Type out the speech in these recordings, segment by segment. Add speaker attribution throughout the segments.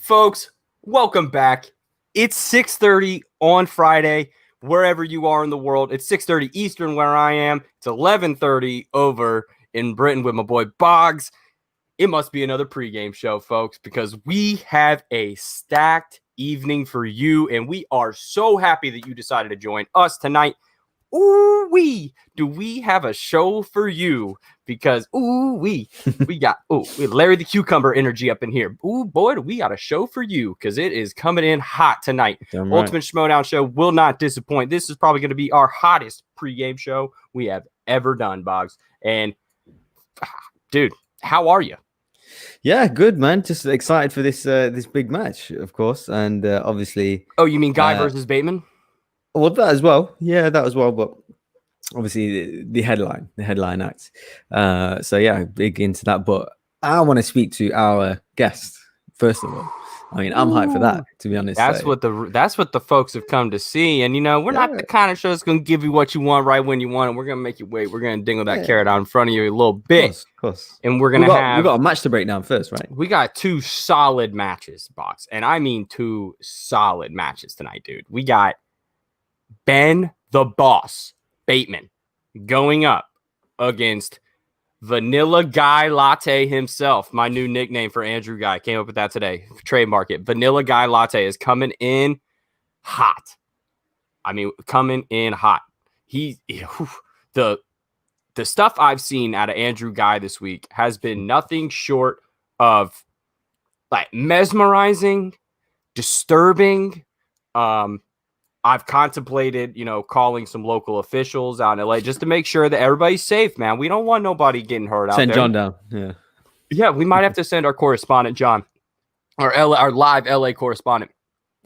Speaker 1: Folks, welcome back. It's 6:30 on Friday, wherever you are in the world. It's 6:30 Eastern where I am. It's 11:30 over in Britain with my boy Boggs. It must be another pregame show, folks, because we have a stacked evening for you, and we are so happy that you decided to join us tonight. Ooh-wee, do we have a show for you? Because we got Larry the Cucumber energy up in here. Ooh, boy, do we got a show for you, because it is coming in hot tonight.
Speaker 2: Damn right.
Speaker 1: Ultimate Schmoedown show will not disappoint. This is probably going to be our hottest pregame show we have ever done, Boggs. And, dude, how are you?
Speaker 2: Yeah, good, man. Just excited for this big match, of course. And obviously...
Speaker 1: Oh, you mean Guy versus Bateman?
Speaker 2: Well, that as well. Yeah, that as well. But obviously the headline act. So yeah, big into that. But I want to speak to our guest first of all. I mean, I'm hyped for that, to be honest.
Speaker 1: That's what the folks have come to see. And we're not the kind of show that's gonna give you what you want right when you want it. We're gonna make you wait. We're gonna dingle that carrot out in front of you a little bit.
Speaker 2: Of course.
Speaker 1: And
Speaker 2: we got a match to break down first, right?
Speaker 1: We got two solid matches, Box. And I mean two solid matches tonight, dude. We got Ben the Boss Bateman going up against Vanilla Guy Latte himself. My new nickname for Andrew Guy. Came up with that today. Trademark it. Vanilla Guy Latte is coming in hot. I mean, coming in hot. The stuff I've seen out of Andrew Guy this week has been nothing short of like mesmerizing, disturbing. I've contemplated, calling some local officials out in LA just to make sure that everybody's safe, man. We don't want nobody getting hurt out there.
Speaker 2: Send John down.
Speaker 1: Yeah, we might have to send our correspondent, John, our live LA correspondent,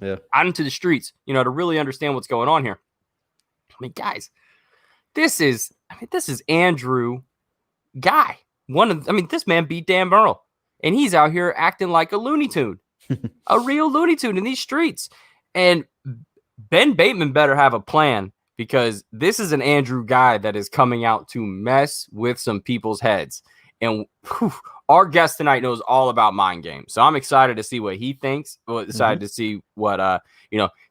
Speaker 1: out into the streets, to really understand what's going on here. I mean, guys, this is Andrew Guy. This man beat Dan Burrell, and he's out here acting like a Looney Tune, a real Looney Tune in these streets. And Ben Bateman better have a plan, because this is an Andrew Guy that is coming out to mess with some people's heads. And our guest tonight knows all about mind games. So I'm excited to see what he thinks. Excited to see what,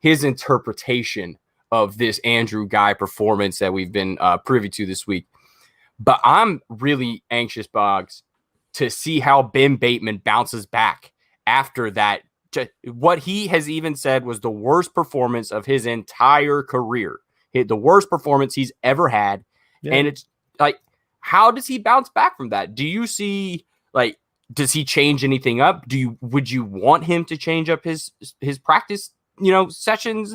Speaker 1: his interpretation of this Andrew Guy performance that we've been privy to this week. But I'm really anxious, Boggs, to see how Ben Bateman bounces back after that. What he has even said was the worst performance of his entire career. The worst performance he's ever had. Yeah. And it's like, how does he bounce back from that? Do you see, does he change anything up? Would you want him to change up his practice, sessions,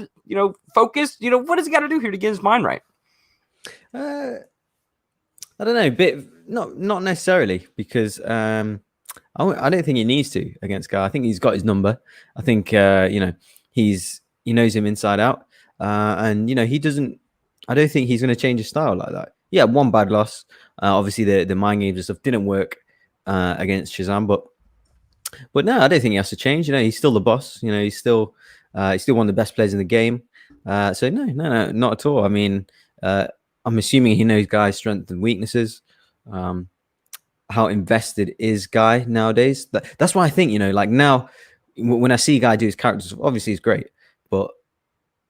Speaker 1: focus? What does he got to do here to get his mind right?
Speaker 2: I don't know, not necessarily, because I don't think he needs to against Guy. I think he's got his number. I think he knows him inside out, and he doesn't. I don't think he's going to change his style like that. Yeah, one bad loss. Obviously, the mind games and stuff didn't work against Shazam, but no, I don't think he has to change. He's still the boss. He's still one of the best players in the game. So no, not at all. I mean, I'm assuming he knows Guy's strengths and weaknesses. How invested is Guy nowadays? That's why I think, now when I see Guy do his characters, obviously he's great, but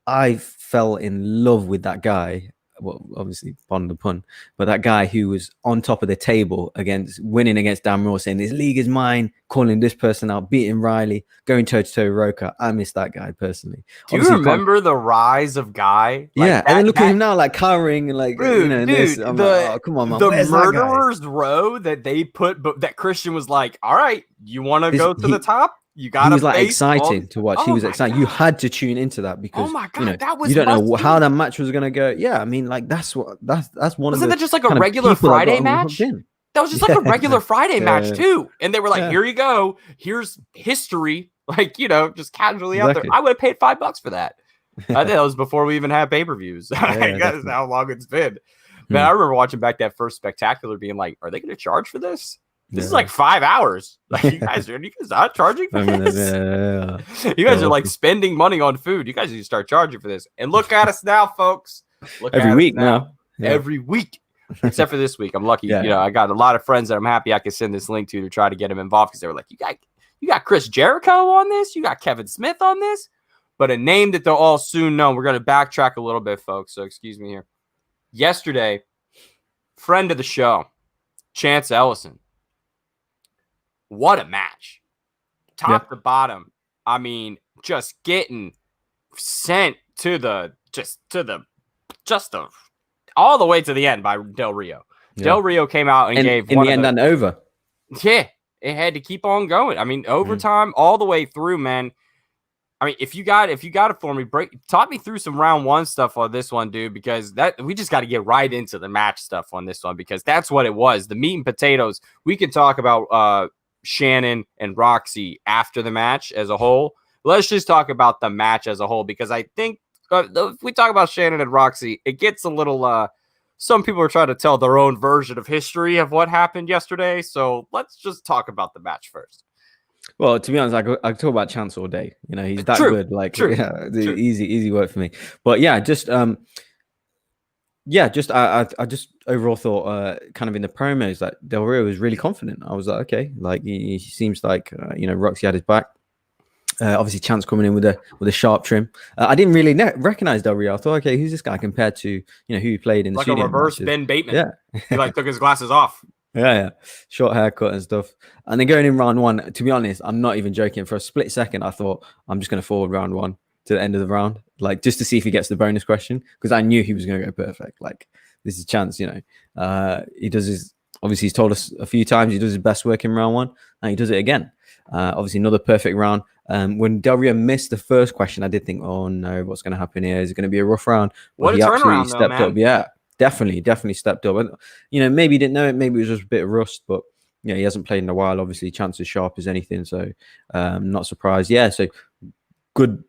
Speaker 2: I fell in love with that guy. Well, obviously, pardon the pun, but that guy who was on top of the table winning against Dan Moore, saying this league is mine, calling this person out, beating Riley, going toe-to-toe Roker. I miss that guy personally.
Speaker 1: Do you remember the rise of Guy?
Speaker 2: And then look at him now, cowering and this. I'm like, oh, come on, man.
Speaker 1: The murderer's row that they put, but that Christian was like, all right, you want to go to the top? You got.
Speaker 2: He was exciting to watch. He was exciting. You had to tune into that because
Speaker 1: that was.
Speaker 2: You don't know how that match was gonna go. Yeah, I mean, that's one of the.
Speaker 1: Wasn't that just like a regular Friday match? That was just like a regular Friday match too. And they were like, "Here you go. Here's history." Just casually out there. I would have paid $5 for that. I think that was before we even had pay-per-views. That's how long it's been. Man, I remember watching back that first Spectacular, being like, "Are they going to charge for this? This is like 5 hours. You guys not charging for this? You guys are spending money on food. You guys need to start charging for this." And look at us now, folks.
Speaker 2: Every week now.
Speaker 1: Every week. Except for this week. I'm lucky. I got a lot of friends that I'm happy I could send this link to try to get them involved, because they were like, you You got Chris Jericho on this. You got Kevin Smith on this. But a name that they'll all soon know. We're going to backtrack a little bit, folks. So excuse me here. Yesterday, friend of the show, Chance Ellison. What a match. Top to bottom. I mean, just getting sent to the all the way to the end by Del Rio. Yeah. Del Rio came out and gave
Speaker 2: in the end and over.
Speaker 1: Yeah, it had to keep on going. I mean, overtime all the way through, man. I mean, if you got it for me, talk me through some round one stuff on this one, dude, because we just got to get right into the match stuff on this one, because that's what it was. The meat and potatoes. We can talk about Shannon and Roxy after the match as a whole. Let's just talk about the match as a whole, because I think if we talk about Shannon and Roxy, it gets a little some people are trying to tell their own version of history of what happened yesterday. So let's just talk about the match first.
Speaker 2: Well, to be honest, I could talk about Chance all day. You know, he's that good. Like, yeah, easy work for me. But yeah, I just overall thought, kind of in the promos, that Del Rio was really confident. I was like, okay, like he seems like Roxy had his back. Obviously, Chance coming in with a sharp trim. I didn't really recognize Del Rio. I thought, okay, who's this guy compared to who he played in the
Speaker 1: like a reverse matches. Ben Bateman. Yeah, he like took his glasses off.
Speaker 2: Yeah, short haircut and stuff. And then going in round one, to be honest, I'm not even joking. For a split second, I thought I'm just going to forward round one to the end of the round, like just to see if he gets the bonus question, because I knew he was going to go perfect. Like, this is Chance, he does his. Obviously, he's told us a few times he does his best work in round one, and he does it again. Obviously, another perfect round. When Del Rio missed the first question, I did think, oh no, what's going to happen here? Is it going to be a rough round?
Speaker 1: But what a turnaround,
Speaker 2: stepped up. Yeah, definitely stepped up. And maybe he didn't know it. Maybe it was just a bit of rust, but he hasn't played in a while. Obviously, Chance is sharp as anything, so not surprised. Yeah, so good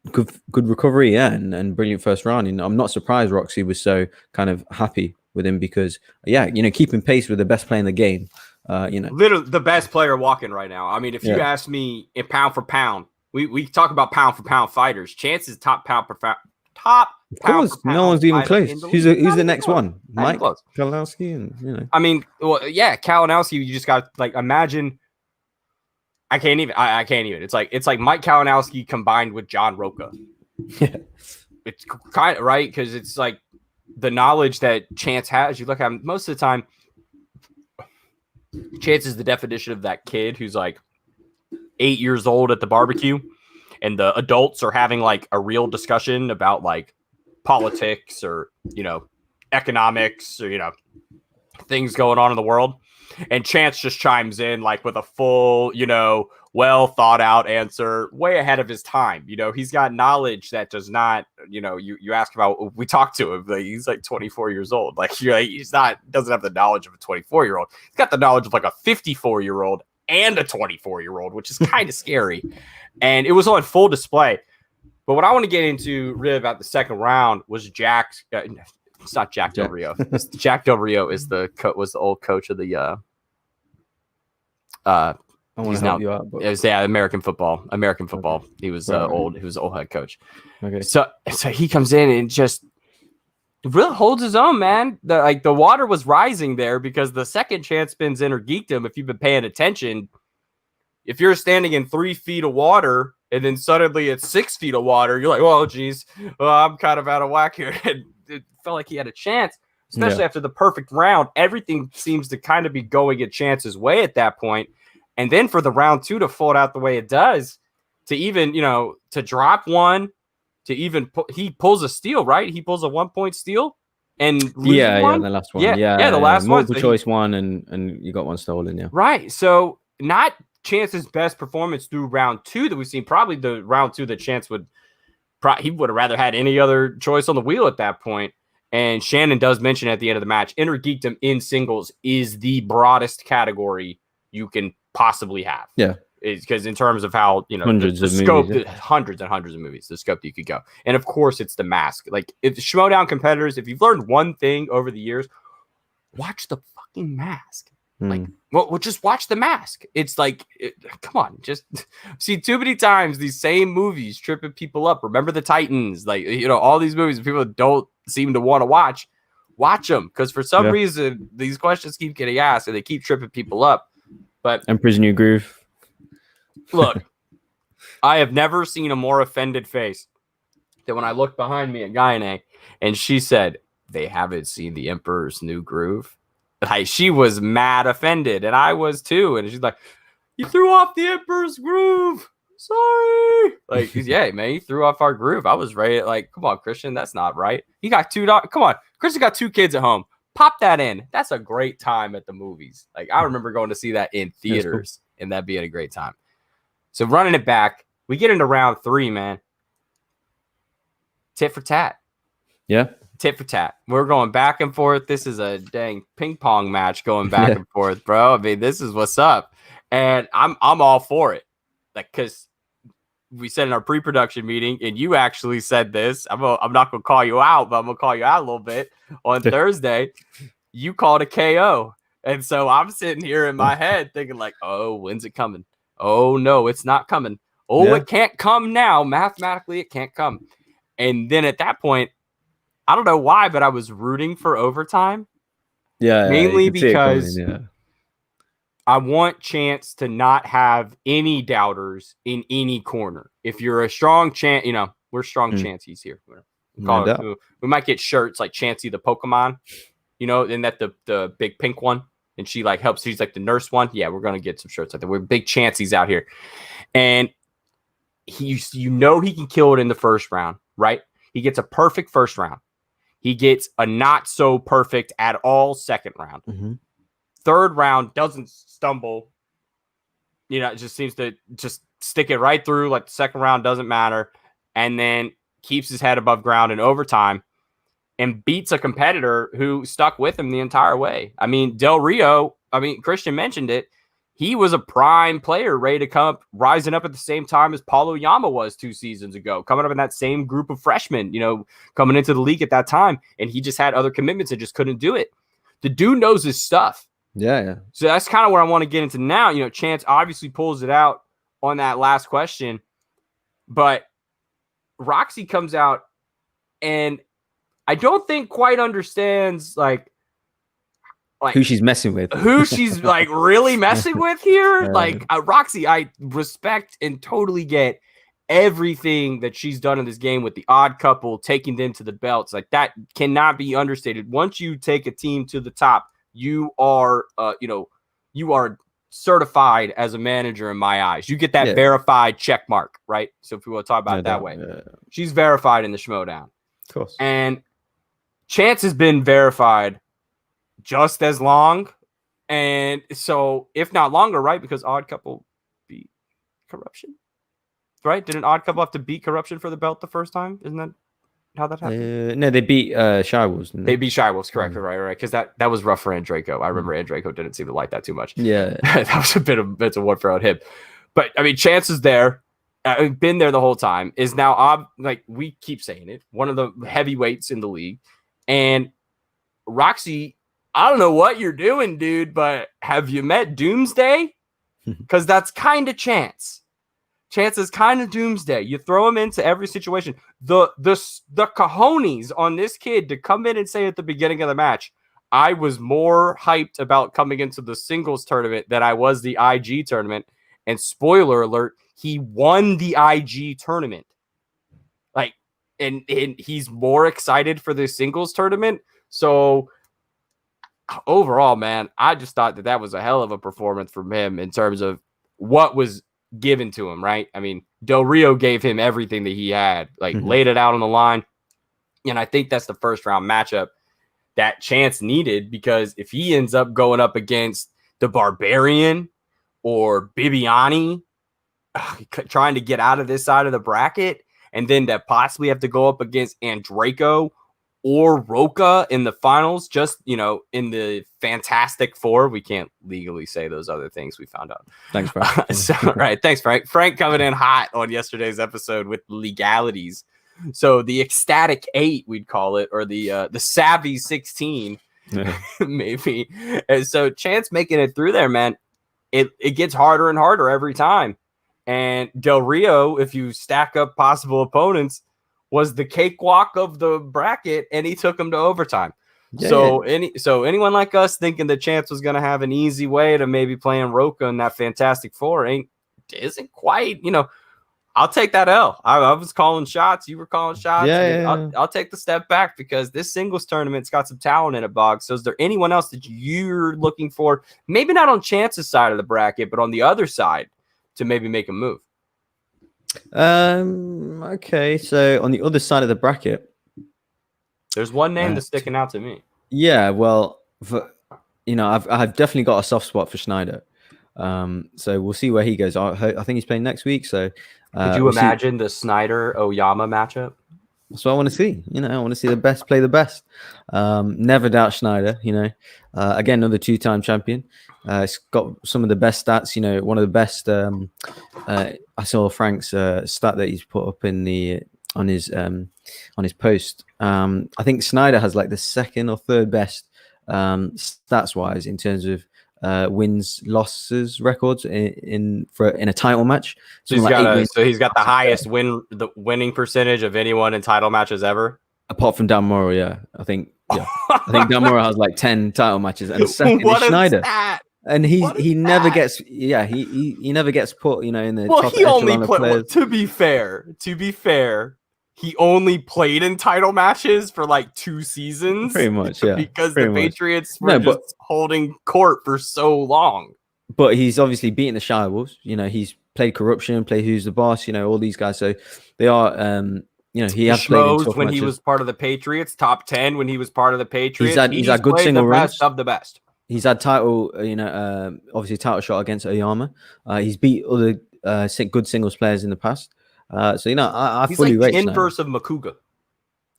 Speaker 2: recovery. Yeah, and brilliant first round. And I'm not surprised Roxy was so kind of happy with him, because keeping pace with the best player in the game.
Speaker 1: Literally the best player walking right now. I mean, if you ask me in pound for pound, we talk about pound for pound fighters. Chance is top pound for pound.
Speaker 2: Of course, no one's even close. Who's the next one? Mike Kalinowski, and
Speaker 1: I mean, well, yeah, Kalinowski. You just got imagine. I can't even. It's like Mike Kalinowski combined with John Roca.
Speaker 2: Yeah,
Speaker 1: it's kind of right, because it's like the knowledge that Chance has. You look at him most of the time. Chance is the definition of that kid who's like 8 years old at the barbecue, and the adults are having like a real discussion about like politics or economics or things going on in the world, and Chance just chimes in like with a full well thought out answer, way ahead of his time. He's got knowledge that does not you ask about. We talked to him, like, he's like 24 years old. Like, doesn't have the knowledge of a 24-year-old. He's got the knowledge of like a 54-year-old and a 24-year-old, which is kind of scary. And it was on full display. But what I want to get into really about the second round was Jack. It's not Jack Del Rio. Jack Del Rio was the old coach of the.
Speaker 2: I want to help you out. But...
Speaker 1: It was American football. Okay. He was old. He was an old head coach.
Speaker 2: Okay.
Speaker 1: So he comes in and just really holds his own, man. The water was rising there, because the second Chance spins in or geeked him. If you've been paying attention, if you're standing in 3 feet of water and then suddenly it's 6 feet of water, you're like, oh, geez, I'm kind of out of whack here. And it felt like he had a chance, especially after the perfect round. Everything seems to kind of be going at Chance's way at that point. And then for the round two to fold out the way it does, to even, to drop one, to even he pulls a steal, right? He pulls a 1-point steal and
Speaker 2: one. The last one. Yeah,
Speaker 1: the last
Speaker 2: multiple choice one, and you got one stolen. Yeah,
Speaker 1: right. So not Chance's best performance through round two that we've seen. Probably the round two that Chance he would have rather had any other choice on the wheel at that point. And Shannon does mention at the end of the match, Inner Geekdom in singles is the broadest category you can possibly have.
Speaker 2: Yeah.
Speaker 1: Because in terms of how,
Speaker 2: hundreds
Speaker 1: the
Speaker 2: of
Speaker 1: scope,
Speaker 2: movies,
Speaker 1: hundreds and hundreds of movies, the scope that you could go. And of course, it's the mask. Like, if the Schmoedown competitors, if you've learned one thing over the years, watch the fucking mask. Like, well, just watch the mask. It's like, come on, just see too many times these same movies tripping people up. Remember the Titans, like, all these movies people don't seem to want to watch them, because for some reason these questions keep getting asked and they keep tripping people up. But
Speaker 2: Emperor's New Groove.
Speaker 1: Look, I have never seen a more offended face than when I looked behind me at Guyane and she said, they haven't seen the Emperor's New Groove. Like, she was mad offended, and I was too. And she's like, you threw off the Emperor's Groove. Sorry. Like, yeah, man, you threw off our groove. I was ready. Like, come on, Christian, that's not right. You got $2. Come on, Christian got 2 kids at home. Pop that in. That's a great time at the movies. Like, I remember going to see that in theaters, and that being a great time. So running it back, we get into round 3, man. Tit for tat.
Speaker 2: Yeah.
Speaker 1: Tit for tat. We're going back and forth. This is a dang ping pong match going back and forth, bro. I mean, this is what's up. And I'm all for it. Like, because we said in our pre-production meeting, and you actually said this. I'm not going to call you out, but I'm going to call you out a little bit. On Thursday, you called a KO. And so I'm sitting here in my head thinking like, oh, when's it coming? Oh, no, it's not coming. Oh, it can't come now. Mathematically, it can't come. And then at that point, I don't know why, but I was rooting for overtime.
Speaker 2: Yeah.
Speaker 1: Mainly because I want Chance to not have any doubters in any corner. If you're a strong Chance, we're strong Chanceys here. We might get shirts like Chancey the Pokemon, and that the big pink one. And she like helps. She's like the nurse one. Yeah, we're going to get some shirts like that. We're big Chanceys out here. And he can kill it in the first round, right? He gets a perfect first round. He gets a not so perfect at all second round. Mm-hmm. Third round doesn't stumble. It just seems to just stick it right through. Like the second round doesn't matter. And then keeps his head above ground in overtime and beats a competitor who stuck with him the entire way. I mean, Del Rio, Christian mentioned it. He was a prime player ready to come rising up at the same time as Paulo Yama was 2 seasons ago, coming up in that same group of freshmen, coming into the league at that time. And he just had other commitments and just couldn't do it. The dude knows his stuff.
Speaker 2: Yeah.
Speaker 1: So that's kind of where I want to get into now. Chance obviously pulls it out on that last question, but Roxy comes out and I don't think quite understands like
Speaker 2: who she's messing with,
Speaker 1: who she's like really messing with here. Roxy, I respect and totally get everything that she's done in this game with the odd couple, taking them to the belts. Like that cannot be understated. Once you take a team to the top, you are, you are certified as a manager in my eyes. You get that verified check mark, right? So if we want to talk about it that way, she's verified in the Schmoedown.
Speaker 2: Of course.
Speaker 1: And Chance has been verified just as long. And so if not longer, right? Because odd couple beat corruption, right? Didn't odd couple have to beat corruption for the belt the first time? Isn't that how that happened?
Speaker 2: No, they beat Shy Wolves.
Speaker 1: They beat Shy Wolves, correct? Right. Because that was rough for Jericho. I remember Jericho didn't seem to like that too much.
Speaker 2: Yeah,
Speaker 1: that was a bit of warfare on him. But Chance is there. Been there the whole time. Is now like we keep saying it, one of the heavyweights in the league. And Roxy, I don't know what you're doing, dude, but have you met Doomsday? Because that's kind of Chance. Chance is kind of Doomsday. You throw him into every situation. The cojones on this kid to come in and say at the beginning of the match, I was more hyped about coming into the singles tournament than I was the IG tournament. And spoiler alert, he won the IG tournament. Like, and he's more excited for the singles tournament. So overall, man, I just thought that was a hell of a performance from him in terms of what was given to him, right? Del Rio gave him everything that he had, laid it out on the line. And I think that's the first round matchup that Chance needed, because if he ends up going up against the Barbarian or Bibiani, trying to get out of this side of the bracket, and then to possibly have to go up against Andreyko or Roca in the finals, just, in the Fantastic Four. We can't legally say those other things, we found out.
Speaker 2: Thanks, Frank.
Speaker 1: Right. Thanks, Frank. Frank coming in hot on yesterday's episode with legalities. So the Ecstatic 8, we'd call it, or the Savvy 16, maybe. And so Chance making it through there, man, it gets harder and harder every time. And Del Rio, if you stack up possible opponents, was the cakewalk of the bracket, and he took him to overtime. So anyone like us thinking that Chance was going to have an easy way to maybe playing Roca in that Fantastic Four ain't isn't quite, I'll take that L. I was calling shots. You were calling shots.
Speaker 2: Yeah.
Speaker 1: I'll take the step back because this singles tournament's got some talent in it, Boggs. So is there anyone else that you're looking for? Maybe not on Chance's side of the bracket, but on the other side to maybe make a move.
Speaker 2: Okay. So on the other side of the bracket,
Speaker 1: there's one name that's sticking out to me.
Speaker 2: Yeah. Well, I've definitely got a soft spot for Schneider. So we'll see where he goes. I think he's playing next week. So
Speaker 1: could you imagine the Snyder Oyama matchup?
Speaker 2: That's what I want to see. I want to see the best play the best. Never doubt Schneider. Again, another 2-time champion. It's got some of the best stats. One of the best. I saw Frank's stat that he's put up in on his post. I think Snyder has like the second or third best stats wise in terms of wins losses records in a title match.
Speaker 1: So he's got the highest winning percentage of anyone in title matches ever,
Speaker 2: apart from Dan Morrow. Yeah, I think Dan Morrow has like 10 title matches, and second is Schneider. And he never gets he never gets put in the top
Speaker 1: he only
Speaker 2: echelon of players.
Speaker 1: To be fair, he only played in title matches for like 2 seasons.
Speaker 2: Pretty much, yeah.
Speaker 1: Because the Patriots were just holding court for so long.
Speaker 2: But he's obviously beaten the Shire Wolves. He's played Corruption, played Who's the Boss, all these guys. So they are, he has played in tough
Speaker 1: when
Speaker 2: matches.
Speaker 1: He was part of the Patriots, top 10 when he was part of the Patriots.
Speaker 2: He's had good single runs.
Speaker 1: Best of the best.
Speaker 2: He's had title, obviously title shot against Oyama. He's beat other good singles players in the past. I
Speaker 1: he's
Speaker 2: fully
Speaker 1: like
Speaker 2: rate
Speaker 1: the inverse of Makuga.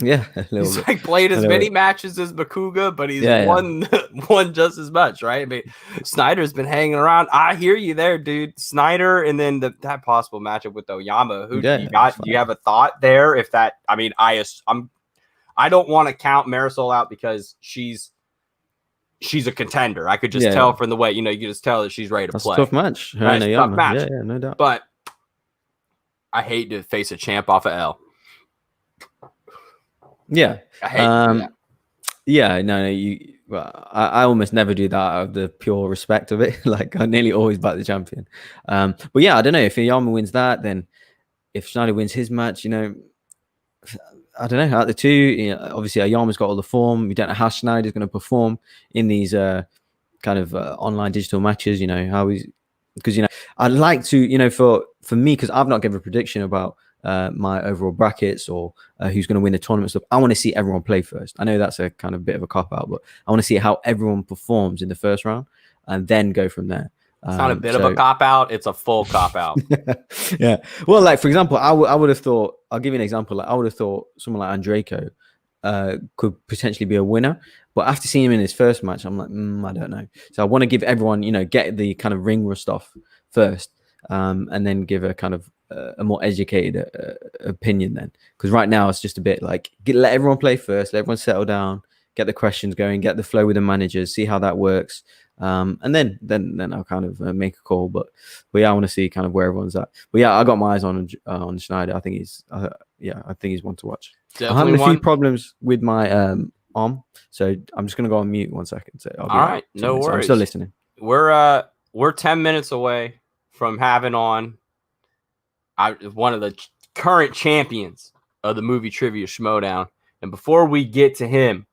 Speaker 2: Yeah,
Speaker 1: he's like played as many matches as Makuga, but he's won just as much, right? I mean, Snyder's been hanging around. I hear you there, dude. Snyder, and then that possible matchup with Oyama. Who do you got? Do you have a thought there? If that, I don't want to count Marisol out because she's a contender. I could just tell from the way you can just tell that she's ready to play.
Speaker 2: Tough match.
Speaker 1: Tough match.
Speaker 2: Yeah, no doubt.
Speaker 1: But I hate to face a champ off of L.
Speaker 2: Yeah,
Speaker 1: I hate that.
Speaker 2: Yeah, no, I almost never do that out of the pure respect of it. Like I nearly always back the champion. But yeah, I don't know if Oyama wins that, then if Schneider wins his match, I don't know. Out of the two, obviously Oyama's got all the form. We don't know how Schneider's going to perform in these kind of online digital matches. How he's because I'd like to for me, because I've not given a prediction about my overall brackets or who's going to win the tournament stuff. I want to see everyone play first. I know that's a kind of bit of a cop out, but I want to see how everyone performs in the first round and then go from there.
Speaker 1: It's not a bit of a cop out; it's a full cop out.
Speaker 2: Yeah. Well, like for example, I would have thought. I'll give you an example. Like I would have thought someone like Jericho could potentially be a winner, but after seeing him in his first match, I'm like, I don't know. So I want to give everyone, get the kind of ring rust off first, and then give a kind of a more educated opinion then, because right now it's just a bit like let everyone play first, let everyone settle down, get the questions going, get the flow with the managers, see how that works, and then I'll kind of make a call. But yeah, I want to see kind of where everyone's at. But yeah, I got my eyes on Schneider. I think he's I think he's one to watch.
Speaker 1: Definitely
Speaker 2: I'm having a few problems with my arm, so I'm just gonna go on mute 1 second. So
Speaker 1: all right, no worries.
Speaker 2: I'm still listening.
Speaker 1: We're 10 minutes away from having on one of the current champions of the movie trivia Schmoedown. And before we get to him,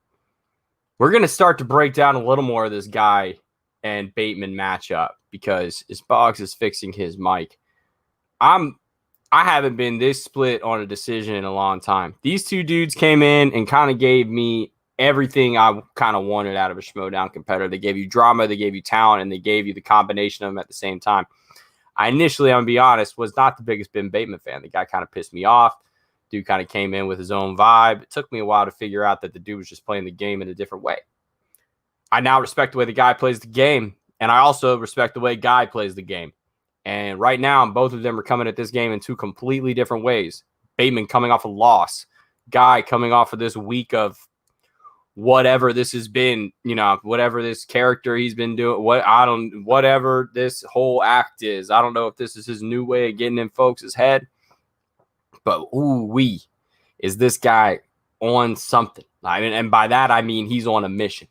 Speaker 1: we're going to start to break down a little more of this Guy and Bateman matchup, because as Boggs is fixing his mic, I haven't been this split on a decision in a long time. These two dudes came in and kind of gave me everything I kind of wanted out of a Schmoedown competitor. They gave you drama, they gave you talent, and they gave you the combination of them at the same time. I initially, I'm going to be honest, was not the biggest Ben Bateman fan. The guy kind of pissed me off. Dude kind of came in with his own vibe. It took me a while to figure out that the dude was just playing the game in a different way. I now respect the way the guy plays the game, and I also respect the way Guy plays the game. And right now, both of them are coming at this game in two completely different ways. Bateman coming off a loss. Guy coming off of this week of whatever this has been, whatever this character he's been doing, whatever this whole act is. I don't know if this is his new way of getting in folks' head, but is this guy on something? And by that, I mean he's on a mission.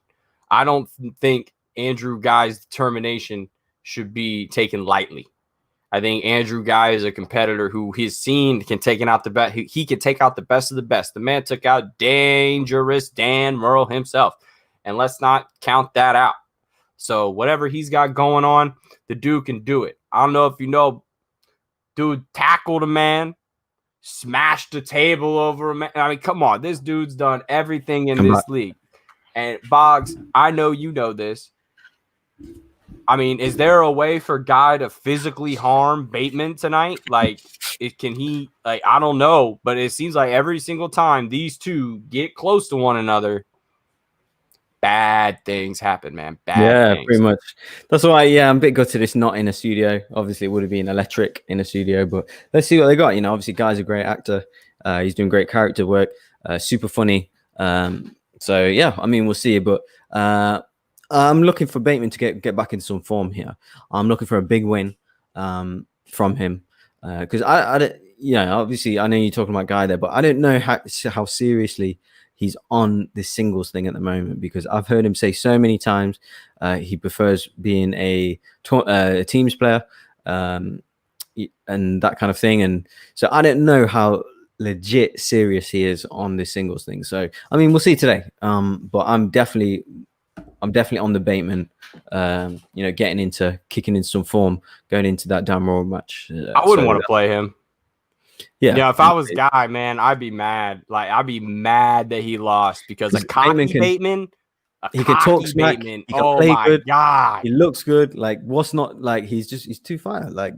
Speaker 1: I don't think Andrew Guy's determination should be taken lightly. I think Andrew Guy is a competitor who he's seen can take out the best. He can take out the best of the best. The man took out dangerous Dan Murrell himself, and let's not count that out. So whatever he's got going on, the dude can do it. I don't know if you know, dude tackled a man, smashed the table over a man. I mean, come on, this dude's done everything in this league. And Boggs, I know you know this. I mean, is there a way for Guy to physically harm Bateman tonight? Like, can he? Like, I don't know, but it seems like every single time these two get close to one another, bad things happen, man. Bad things.
Speaker 2: Pretty much. That's why, I'm a bit gutted it's not in a studio. Obviously, it would have been electric in a studio, but let's see what they got. You know, obviously, Guy's a great actor. He's doing great character work, super funny. So, yeah, I mean, we'll see. But I'm looking for Bateman to get back into some form here. I'm looking for a big win from him because obviously, I know you're talking about Guy there, but I don't know how seriously he's on this singles thing at the moment, because I've heard him say so many times he prefers being a teams player and that kind of thing. And so I don't know how legit serious he is on this singles thing. So, I mean, we'll see today. But I'm definitely on the Bateman, kicking in some form, going into that Dan Murrell match.
Speaker 1: I wouldn't want to play him.
Speaker 2: Yeah,
Speaker 1: if I was Guy, man, I'd be mad. Like, I'd be mad that he lost because a cocky Bateman,
Speaker 2: he can talk smack. He can play good.
Speaker 1: God.
Speaker 2: He looks good. Like, what's not like? He's too fire. Like,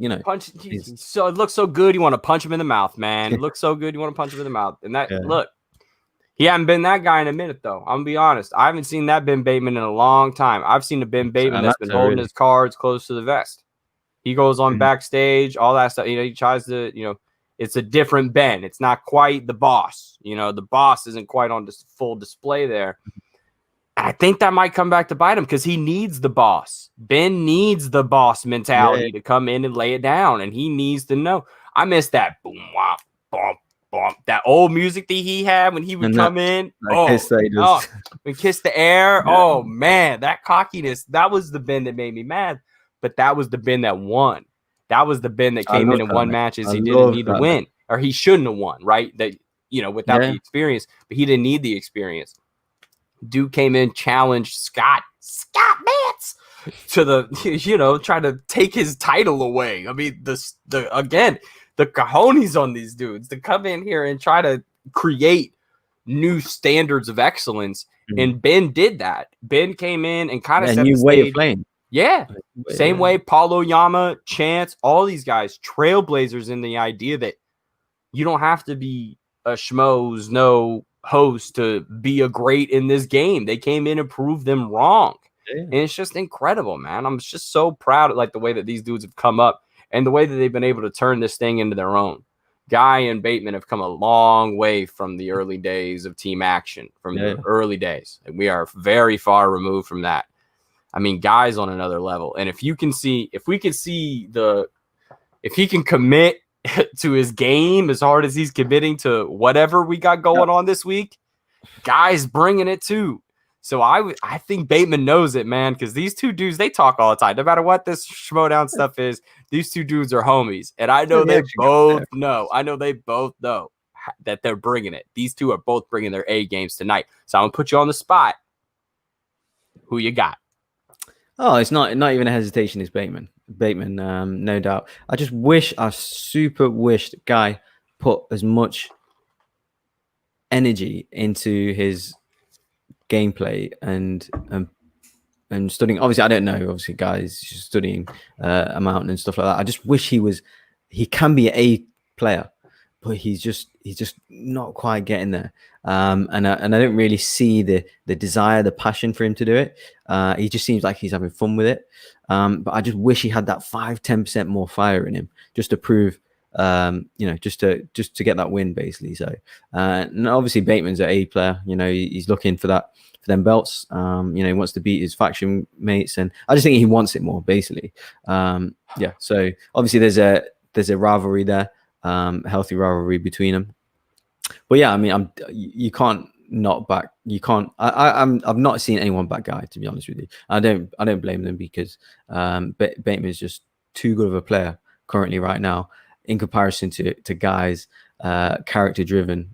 Speaker 1: so it looks so good. You want to punch him in the mouth, man. It looks so good. You want to punch him in the mouth. And look, he hasn't been that guy in a minute though. I'm gonna be honest. I haven't seen that Ben Bateman in a long time. I've seen the Ben Bateman that's been holding his cards close to the vest. He goes on backstage, all that stuff. He tries to, it's a different Ben. It's not quite the boss. The boss isn't quite on full display there. And I think that might come back to bite him because he needs the boss. Ben needs the boss mentality to come in and lay it down. And he needs to know. I miss that boom, wop, bump, bump. That old music that he had when he would come in. Kiss the air. Yeah. Oh, man, that cockiness. That was the Ben that made me mad. But that was the Ben that won. That was the Ben that came in and won matches he didn't need to win, or he shouldn't have won, right? That, without the experience, but he didn't need the experience. Dude came in, challenged Scott Mance to try to take his title away. I mean, the cojones on these dudes to come in here and try to create new standards of excellence. Mm-hmm. And Ben did that. Ben came in and kind of set the
Speaker 2: way of playing.
Speaker 1: Yeah. Same way Paulo Yama, Chance, all these guys, trailblazers in the idea that you don't have to be a schmoes, no host to be a great in this game. They came in and proved them wrong. Yeah. And it's just incredible, man. I'm just so proud of the way that these dudes have come up and the way that they've been able to turn this thing into their own. Guy and Bateman have come a long way from the early days of team action, from the early days. And we are very far removed from that. I mean, Guy's on another level. And if we can see if he can commit to his game as hard as he's committing to whatever we got going on this week, Guy's bringing it too. So I think Bateman knows it, man, because these two dudes, they talk all the time. No matter what this Schmoedown stuff is, these two dudes are homies. And I know they both know. I know they both know that they're bringing it. These two are both bringing their A games tonight. So I'm going to put you on the spot. Who you got?
Speaker 2: Oh, it's not even a hesitation. It's Bateman. No doubt. I super wished Guy put as much energy into his gameplay and studying. Obviously, I don't know. Obviously, Guy's studying a mountain and stuff like that. I just wish he can be a player, but he's just not quite getting there. And I don't really see the desire, the passion for him to do it. He just seems like he's having fun with it. But I just wish he had that 5-10% more fire in him just to prove, just to get that win, basically. So, and obviously Bateman's an A player. He's looking for them belts. He wants to beat his faction mates, and I just think he wants it more, basically. So obviously there's a rivalry there. Healthy rivalry between them. But yeah, I mean, you can't not back. You can't. I've not seen anyone back Guy, to be honest with you. I don't blame them because Bateman is just too good of a player currently right now in comparison to guys character driven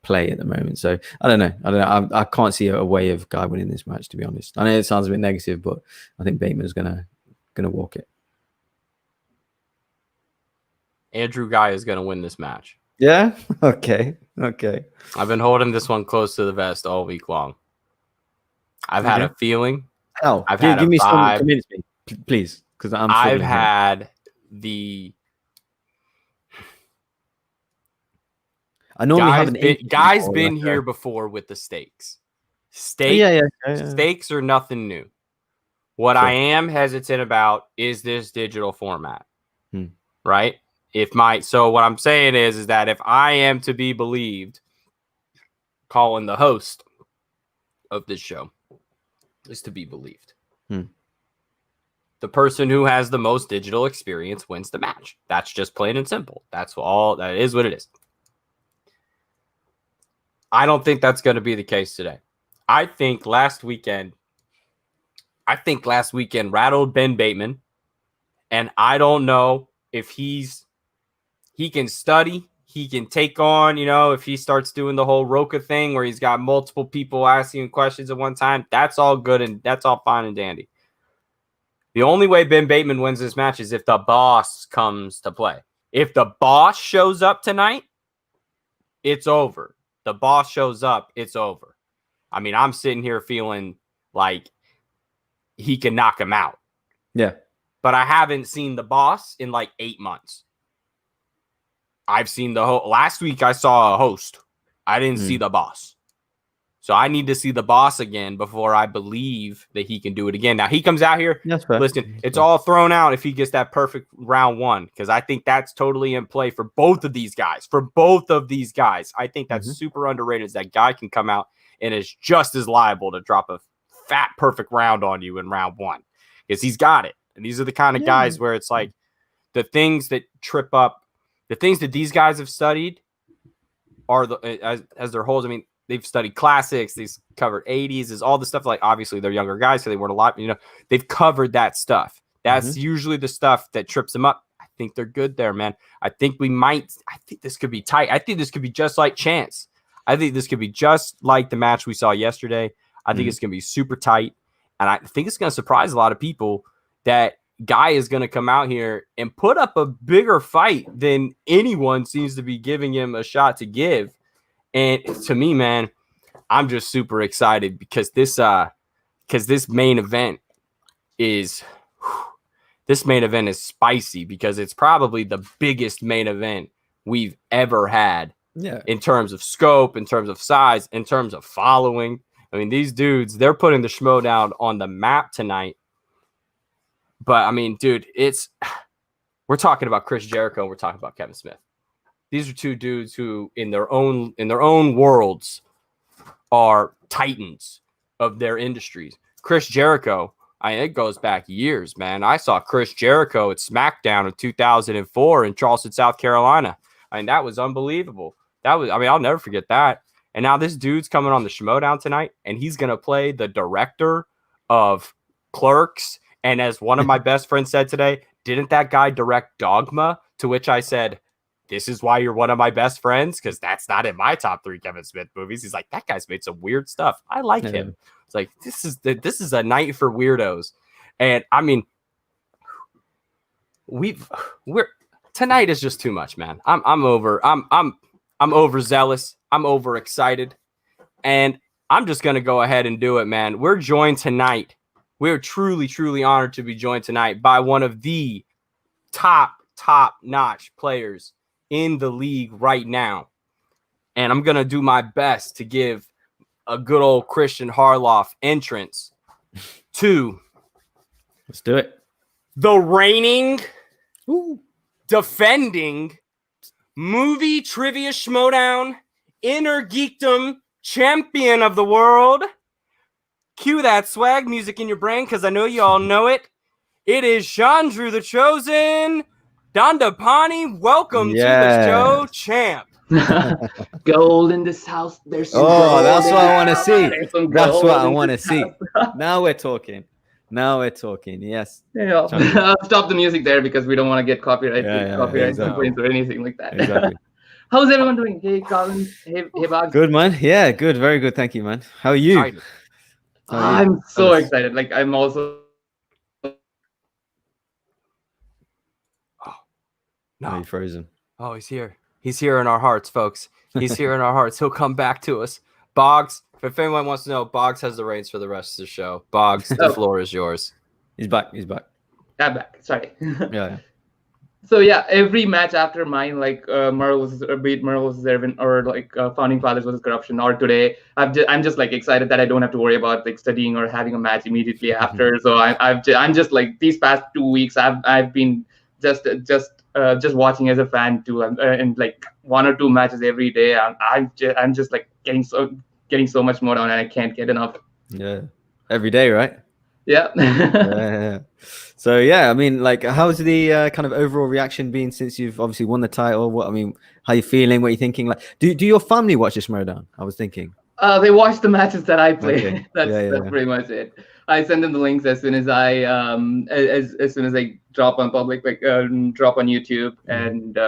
Speaker 2: play at the moment. So I don't know. I can't see a way of Guy winning this match, to be honest. I know it sounds a bit negative, but I think Bateman's gonna walk it.
Speaker 1: Andrew Guy is gonna win this match.
Speaker 2: Yeah. Okay.
Speaker 1: I've been holding this one close to the vest all week long. I've had a feeling.
Speaker 2: Hell,
Speaker 1: I've had
Speaker 2: give me
Speaker 1: vibe.
Speaker 2: some, convince me, please, because
Speaker 1: I've had the.
Speaker 2: I normally have
Speaker 1: Guy's been here before with the stakes. Stakes are nothing new. What I am hesitant about is this digital format, right? So what I'm saying is that if I am to be believed, Colin, the host of this show, is to be believed. The person who has the most digital experience wins the match. That's just plain and simple. That's all. That is what it is. I don't think that's going to be the case today. I think last weekend rattled Ben Bateman, and I don't know if he can study, he can take on, if he starts doing the whole Roca thing where he's got multiple people asking questions at one time. That's all good and that's all fine and dandy. The only way Ben Bateman wins this match is if the boss comes to play. If the boss shows up tonight, it's over. The boss shows up, it's over. I mean, I'm sitting here feeling like he can knock him out.
Speaker 2: Yeah.
Speaker 1: But I haven't seen the boss in like 8 months. I've seen last week I saw a host. I didn't see the boss. So I need to see the boss again before I believe that he can do it again. Now he comes out here. Listen, it's all thrown out if he gets that perfect round one, because I think that's totally in play for both of these guys. I think that's super underrated. Is that guy can come out and is just as liable to drop a fat perfect round on you in round one, because he's got it. And these are the kind of guys where it's like the things that trip up, the things that these guys have studied are as their holes. I mean, they've studied classics. They've covered 80s. Is all the stuff, like, obviously they're younger guys, so they weren't a lot. They've covered that stuff. That's usually the stuff that trips them up. I think they're good there, man. I think this could be tight. I think this could be just like Chance. I think this could be just like the match we saw yesterday. I think it's going to be super tight. And I think it's going to surprise a lot of people that Guy is going to come out here and put up a bigger fight than anyone seems to be giving him a shot to give. And to me, man, I'm just super excited because this main event is spicy, because it's probably the biggest main event we've ever had.
Speaker 2: Yeah.
Speaker 1: In terms of scope, in terms of size, in terms of following. I mean, these dudes, they're putting the Schmoedown on the map tonight. But I mean, dude, we're talking about Chris Jericho and we're talking about Kevin Smith. These are two dudes who, in their own worlds, are titans of their industries. Chris Jericho, it goes back years, man. I saw Chris Jericho at SmackDown in 2004 in Charleston, South Carolina. I mean, that was unbelievable. I'll never forget that. And now this dude's coming on the Schmoedown tonight, and he's going to play the director of Clerks. And as one of my best friends said today, didn't that guy direct Dogma? To which I said, this is why you're one of my best friends, because that's not in my top 3 Kevin Smith movies. He's like, that guy's made some weird stuff. I like him. It's like, this is a night for weirdos. And I mean, tonight is just too much, man. I'm overzealous. I'm overexcited. And I'm just going to go ahead and do it, man. We're joined tonight. We're truly, truly honored to be joined tonight by one of the top-notch players in the league right now. And I'm going to do my best to give a good old Christian Harloff entrance to...
Speaker 2: Let's do it.
Speaker 1: The reigning, defending, movie trivia Schmoedown, inner geekdom champion of the world. Cue that swag music in your brain, because I know you all know it. It is Chandru, the Chosen. Dandapani, welcome to the show, champ.
Speaker 3: Gold in this house. There's some
Speaker 2: that's what I want to see. That's what I want to see. Now we're talking. Now we're talking. Yes.
Speaker 3: Yeah, I'll stop the music there because we don't want to get copyright complaints or anything like that.
Speaker 2: Exactly.
Speaker 3: How's everyone doing? Hey, Colin. Hey, Boggs.
Speaker 2: Good, man. Yeah, good. Very good. Thank you, man. How are you?
Speaker 3: I'm so excited. Like, I'm also.
Speaker 2: No, you're frozen.
Speaker 1: Oh, he's here. He's here in our hearts, folks. He's here in our hearts. He'll come back to us. Boggs, if anyone wants to know, Boggs has the reins for the rest of the show. Boggs, the floor is yours.
Speaker 2: He's back. He's back.
Speaker 3: I'm back. Sorry.
Speaker 2: Yeah.
Speaker 3: So yeah, every match after mine, like Merle versus Ervin, or like Founding Fathers versus Corruption, or today, I'm just like excited that I don't have to worry about like studying or having a match immediately after. So I'm just like these past 2 weeks, I've been just watching as a fan too, and like 1 or 2 matches every day. I'm just like getting so much more down, and I can't get enough.
Speaker 2: Yeah, every day, right?
Speaker 3: Yeah.
Speaker 2: Yeah. So yeah, I mean, like, how's the kind of overall reaction been since you've obviously won the title? How you feeling? What are you thinking? Like, do your family watch the Schmoedown? I was thinking.
Speaker 3: They watch the matches that I play.
Speaker 2: Okay.
Speaker 3: That's pretty much it. I send them the links as soon as I as soon as I drop on public, like drop on YouTube, and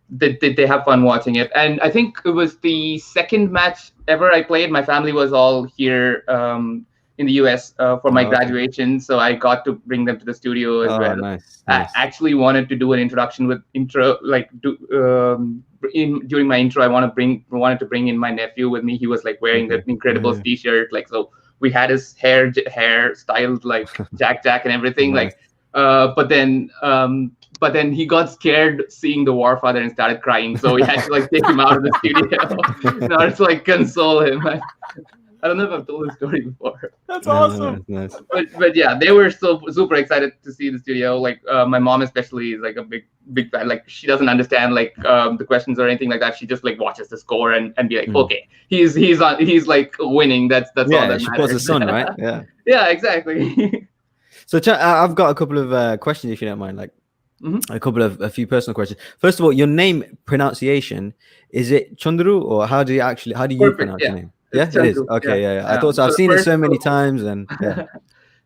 Speaker 3: they have fun watching it. And I think it was the second match ever I played. My family was all here in the US for my graduation, so I got to bring them to the studio as well.
Speaker 2: Nice.
Speaker 3: I actually wanted to do an introduction with intro, like during my intro, I wanted to bring in my nephew with me. He was like wearing that Incredibles t-shirt, like, so we had his hair styled like Jack and everything.
Speaker 2: Nice.
Speaker 3: Like, but then he got scared seeing the Warfather and started crying, so we had to like take him out of the studio in order to like console him. I don't know if I've told this story before.
Speaker 1: That's awesome.
Speaker 2: Nice.
Speaker 3: But yeah, they were so super excited to see the studio. Like my mom especially is like a big fan. Like, she doesn't understand like the questions or anything like that. She just like watches the score and be like, okay, he's like winning. That's all that matters.
Speaker 2: She was the son, right? Yeah.
Speaker 3: Yeah, exactly.
Speaker 2: So I've got a couple of questions, if you don't mind. Like, a few personal questions. First of all, your name pronunciation, is it Chandru, or how do you pronounce your name? Yeah, it is. Okay, yeah. I thought so. I've seen it so many times, and yeah.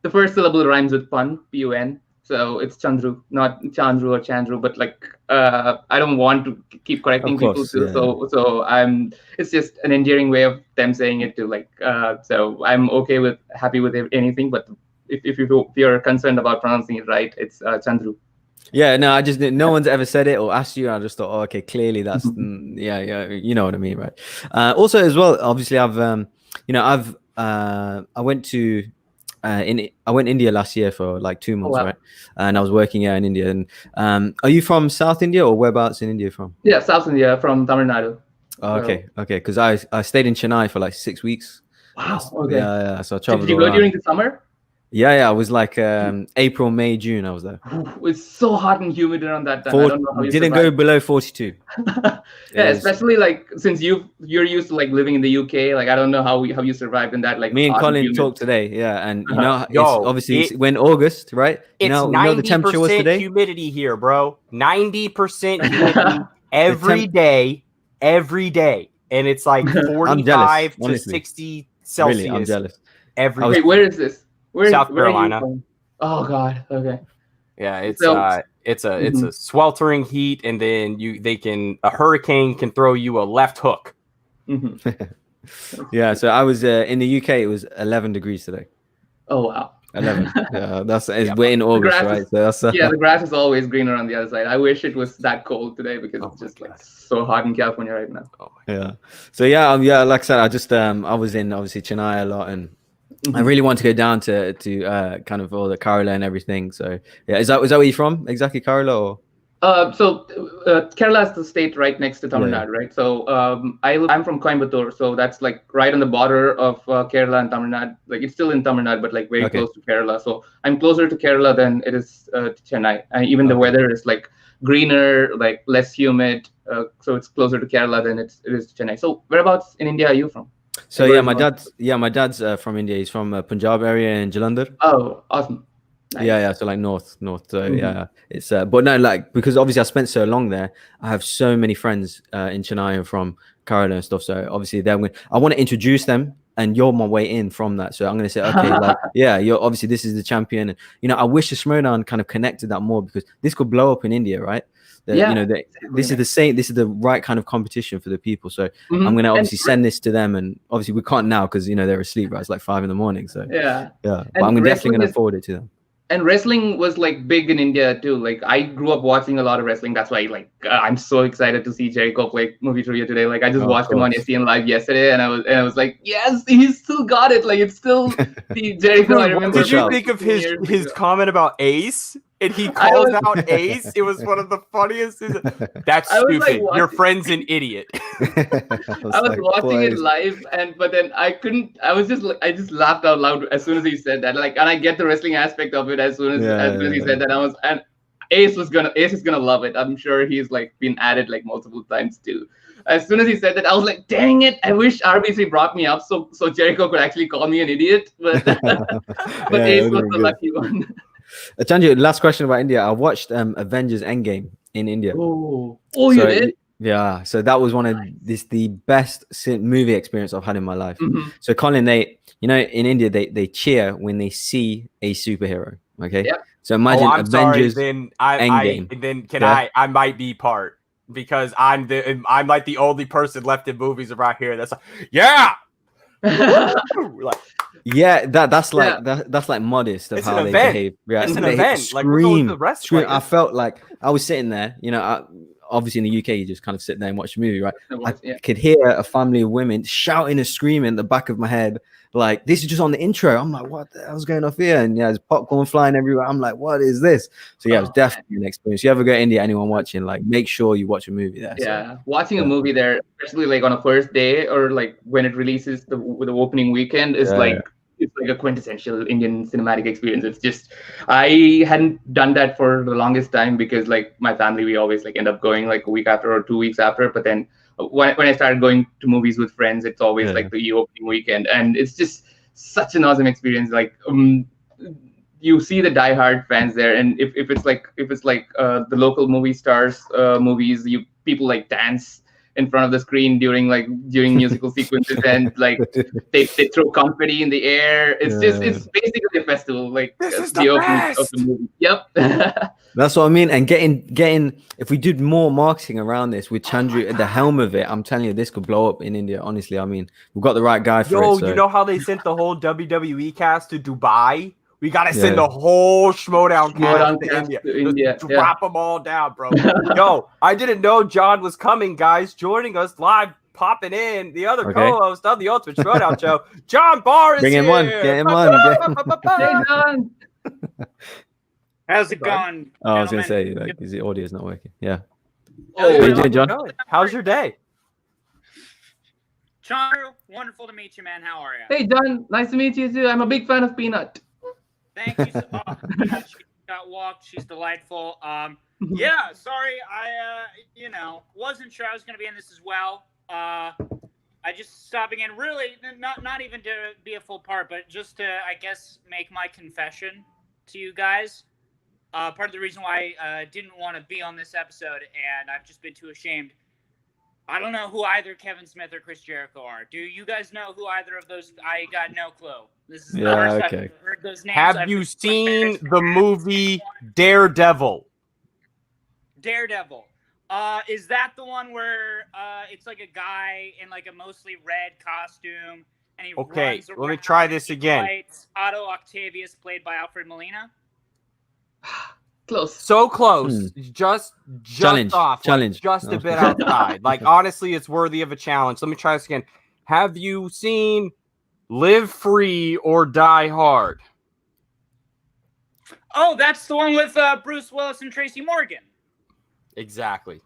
Speaker 3: The first syllable rhymes with pun, Pun. So it's Chandru, not Chandru or Chandru. But like, I don't want to keep correcting people too. Yeah. So it's just an endearing way of them saying it too. Like, so I'm happy with anything. But if you're concerned about pronouncing it right, it's Chandru.
Speaker 2: Yeah, no, no one's ever said it or asked you. I just thought, oh, okay, clearly that's yeah, you know what I mean, right? Also, as well, obviously, I went to India last year for like 2 months, right? And I was working in India. And are you from South India, or whereabouts in India from?
Speaker 3: Yeah, South India, from Tamil Nadu.
Speaker 2: Oh, okay, because I stayed in Chennai for like 6 weeks.
Speaker 3: Wow. Okay.
Speaker 2: Yeah. So I traveled.
Speaker 3: Did you go during the summer?
Speaker 2: Yeah. I was like April, May, June. I was there.
Speaker 3: It's so hot and humid around that time. I don't know how you
Speaker 2: didn't
Speaker 3: survived.
Speaker 2: go below 42.
Speaker 3: Especially like since you're used to like living in the UK. Like, I don't know how you survived in that. Like,
Speaker 2: me and Colin talked today. Yeah, and you know, obviously when August, right?
Speaker 1: It's 90% the temperature was today. Humidity here, bro. 90% humidity every day, and it's like 45 to 60 Celsius.
Speaker 2: Really, I'm jealous.
Speaker 3: Wait, where is this?
Speaker 1: South Carolina.
Speaker 3: Oh God. Okay.
Speaker 1: Yeah, it's a sweltering heat, and then a hurricane can throw you a left hook.
Speaker 2: Yeah, so I was in the UK. It was 11 degrees today.
Speaker 3: Oh wow.
Speaker 2: 11. Yeah, we're in August, right? So
Speaker 3: the grass is always greener on the other side. I wish it was that cold today, because it's just like so hot in California right now.
Speaker 2: Yeah. So yeah, like I said, I was in obviously Chennai a lot, and I really want to go down to kind of all the Kerala and everything. So yeah, is that where you're from exactly, Kerala, or?
Speaker 3: So Kerala is the state right next to Tamil Nadu, right? So I'm from Coimbatore, so that's like right on the border of Kerala and Tamil Nadu. Like, it's still in Tamil Nadu, but like very close to Kerala. So I'm closer to Kerala than it is to Chennai. And even the weather is like greener, like less humid. So it's closer to Kerala than it is to Chennai. So whereabouts in India are you from?
Speaker 2: So my dad's from India. He's from Punjab area in Jalandhar.
Speaker 3: Oh, awesome. Nice.
Speaker 2: Yeah. So like north. So yeah, it's but no, like, because obviously I spent so long there, I have so many friends in Chennai and from Kerala and stuff. So obviously I want to introduce them and you're my way in from that. So I'm going to say, okay, like, yeah, you're obviously this is the champion. And, I wish the Schmoedown kind of connected that more, because this could blow up in India, right? This is the same. This is the right kind of competition for the people. So I'm going to obviously send this to them, and obviously we can't now because they're asleep. Right? It's like 5 a.m. So but I'm definitely going to forward it to them.
Speaker 3: And wrestling was like big in India too. Like I grew up watching a lot of wrestling. That's why I'm so excited to see Jericho play movie trivia today. Like I just watched him on SCN Live yesterday, and I was like, yes, he's still got it. Like it's still the Jericho. I remember.
Speaker 1: Did you think of his comment about Ace? And he calls out Ace. It was one of the funniest. That's stupid. Like, your friend's an idiot.
Speaker 3: I was watching it live, but then I couldn't. I just laughed out loud as soon as he said that. Like, and I get the wrestling aspect of it as soon as he said that. And Ace is gonna love it. I'm sure he's like been at it like multiple times too. As soon as he said that, I was like, dang it! I wish RBC brought me up so Jericho could actually call me an idiot. But Ace was the lucky one.
Speaker 2: Chandru, last question about India. I watched Avengers Endgame in India.
Speaker 3: Oh, you did?
Speaker 2: Yeah. So that was one of the best movie experience I've had in my life. So Colin, in India, they cheer when they see a superhero. Okay.
Speaker 3: Yep.
Speaker 2: So imagine Avengers.
Speaker 1: Then
Speaker 2: Endgame.
Speaker 1: I might be part, because I'm like the only person left in movies around here that's like, yeah.
Speaker 2: That's like modest of how they behave. Yeah,
Speaker 1: it's an event.
Speaker 2: Scream. I felt like I was sitting there. Obviously in the UK, you just kind of sit there and watch a movie, right? I could hear a family of women shouting and screaming at the back of my head. Like, this is just on the intro. I'm like, what the hell's going off here? And there's popcorn flying everywhere. I'm like, what is this? So it was definitely an experience. You ever go to India, anyone watching, like, make sure you watch a movie there.
Speaker 3: Watching a movie there, especially like on a first day or like when it releases the opening weekend, is it's like a quintessential Indian cinematic experience. It's just, I hadn't done that for the longest time because like my family, we always like end up going like a week after or 2 weeks after. But then when I started going to movies with friends, it's always like the opening weekend, and it's just such an awesome experience. Like you see the diehard fans there, and if it's like the local movie stars movies, people like dance in front of the screen during musical sequences, and like they throw confetti in the air. It's basically a festival. Like
Speaker 1: this is
Speaker 3: the opening of the movie. Yep.
Speaker 2: That's what I mean. And getting if we did more marketing around this with Chandru at the helm of it, I'm telling you, this could blow up in India. Honestly, I mean, we've got the right guy for it. So.
Speaker 1: You know how they sent the whole WWE cast to Dubai? We got to send the whole Schmoedown cast to India. Drop them all down, bro. Yo, I didn't know John was coming, guys. Joining us live, popping in, the other co-host of the Ultimate Schmoedown Show, John Barr is here.
Speaker 2: Get him on.
Speaker 3: Hey, John.
Speaker 4: How's it going?
Speaker 2: Oh, I was going to say, like, the audio is not working. Yeah.
Speaker 1: How you doing, John? How's your day?
Speaker 4: Chandru, wonderful to meet you, man. How are you?
Speaker 3: Hey, John. Nice to meet you, too. I'm a big fan of Peanut.
Speaker 4: Thank you. She got walked. She's delightful. Yeah, sorry. I, wasn't sure I was going to be in this as well. I just stopping in, really, not even to be a full part, but just to, I guess, make my confession to you guys. Part of the reason why I didn't want to be on this episode, and I've just been too ashamed. I don't know who either Kevin Smith or Chris Jericho are. Do you guys know who either of those? I got no clue. This is the first I've heard those names.
Speaker 1: Have you seen the movie Daredevil?
Speaker 4: Daredevil. Is that the one where it's like a guy in like a mostly red costume and he runs around?
Speaker 1: Let me try this again.
Speaker 4: Otto Octavius, played by Alfred Molina.
Speaker 3: Close.
Speaker 1: So close. Just off.
Speaker 2: Challenge.
Speaker 1: Just a bit outside. Like, honestly, it's worthy of a challenge. Let me try this again. Have you seen Live Free or Die Hard?
Speaker 4: Oh, that's the one with Bruce Willis and Tracy Morgan.
Speaker 1: Exactly.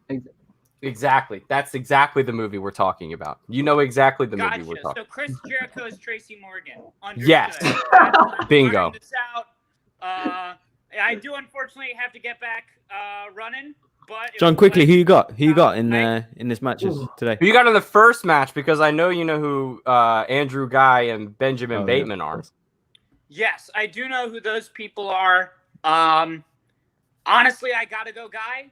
Speaker 1: That's exactly the movie we're talking about. You know exactly the movie we're talking about.
Speaker 4: So Chris Jericho is Tracy Morgan. Understood.
Speaker 1: Yes. Bingo.
Speaker 4: This out. I do unfortunately have to get back running. But
Speaker 2: John, quickly, who you got? Who you got in this matches today?
Speaker 1: Who you got in the first match? Because I know you know who Andrew Guy and Benjamin Bateman are.
Speaker 4: Yes, I do know who those people are. Honestly, I gotta go Guy.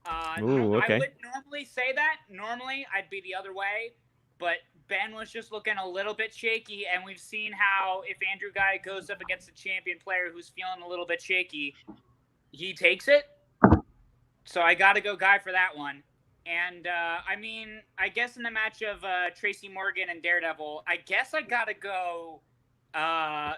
Speaker 4: I wouldn't normally say that. Normally, I'd be the other way. But Ben was just looking a little bit shaky, and we've seen how if Andrew Guy goes up against a champion player who's feeling a little bit shaky, he takes it. So I got to go Guy for that one. And, I mean, I guess in the match of Tracy Morgan and Daredevil, I guess I got to go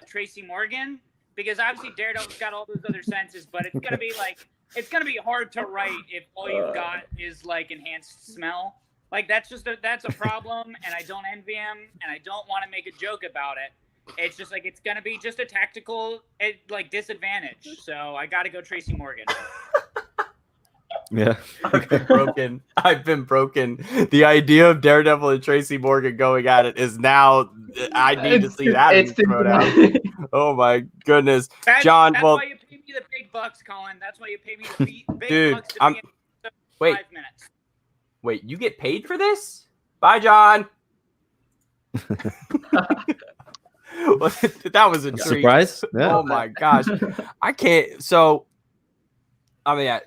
Speaker 4: Tracy Morgan, because obviously Daredevil's got all those other senses, but it's going to be like, it's going to be hard to write if all you've got is like enhanced smell. Like that's a problem, and I don't envy him, and I don't want to make a joke about it. It's just like it's gonna be just a tactical like disadvantage. So I got to go Tracy Morgan.
Speaker 2: Yeah,
Speaker 1: I've been broken. The idea of Daredevil and Tracy Morgan going at it is now. I need to see that.
Speaker 3: It's
Speaker 1: oh my goodness,
Speaker 4: That's
Speaker 1: John.
Speaker 4: That's why you pay me the big bucks, Colin. That's why you pay me the big
Speaker 1: Dude,
Speaker 4: bucks to be in 5 minutes.
Speaker 1: Wait, you get paid for this? Bye, John. That was a treat.
Speaker 2: Surprise. Yeah.
Speaker 1: Oh my gosh. I can't. So, I mean,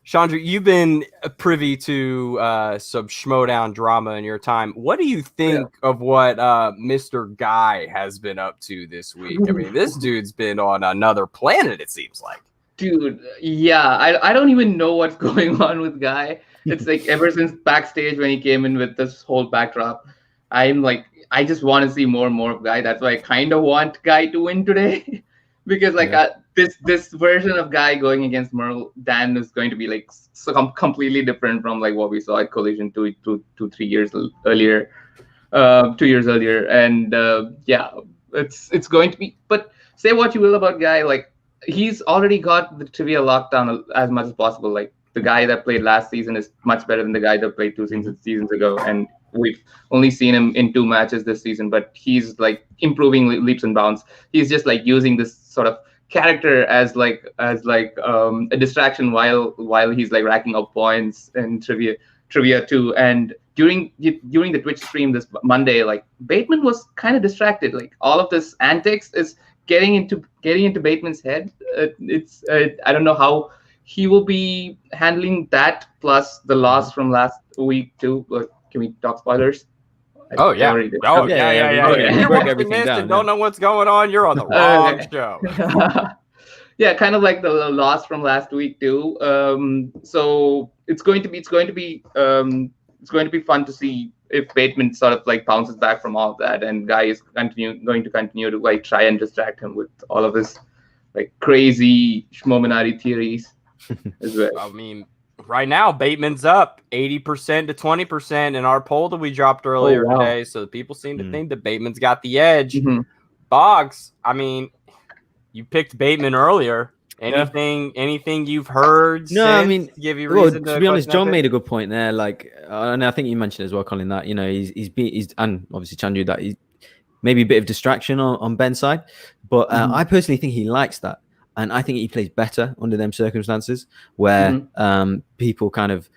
Speaker 1: Chandru, you've been privy to some Schmoedown drama in your time. What do you think of what Mr. Guy has been up to this week? I mean, this dude's been on another planet, it seems like.
Speaker 3: Dude, yeah, I don't even know what's going on with Guy. It's like ever since backstage when he came in with this whole backdrop, I'm like, I just want to see more and more of Guy. That's why I kind of want Guy to win today. Because like this version of Guy going against Merle Dan is going to be like completely different from like what we saw at Collision 3 years earlier, 2 years earlier. And it's going to be, but say what you will about Guy, like he's already got the trivia locked down as much as possible. Like the guy that played last season is much better than the guy that played 2 seasons ago. And we've only seen him in 2 matches this season, but he's like improving leaps and bounds. He's just like using this sort of character as a distraction while he's like racking up points and trivia too. And during the Twitch stream this Monday, like Bateman was kind of distracted. Like all of this antics is getting into Bateman's head. I don't know how he will be handling that, plus the loss from last week too. Can we talk spoilers?
Speaker 1: Yeah. Yeah.
Speaker 3: Okay.
Speaker 1: You're watching this and don't know what's going on. You're on the wrong show.
Speaker 3: Yeah, kind of like the loss from last week too. So it's going to be fun to see if Bateman sort of like bounces back from all of that, and Guy is going to continue to like try and distract him with all of his like crazy Schmoeminati theories as well.
Speaker 1: I mean, right now Bateman's up 80% to 20% in our poll that we dropped earlier today. So people seem to think that Bateman's got the edge. Boggs, I mean, you picked Bateman earlier. Anything you've heard?
Speaker 2: No, I mean,
Speaker 1: give you reason
Speaker 2: to be honest, John made a good point there. Like, and I think you mentioned as well, Colin, that he's and obviously Chandru, that he's maybe a bit of distraction on Ben's side, but I personally think he likes that, and I think he plays better under them circumstances where people kind of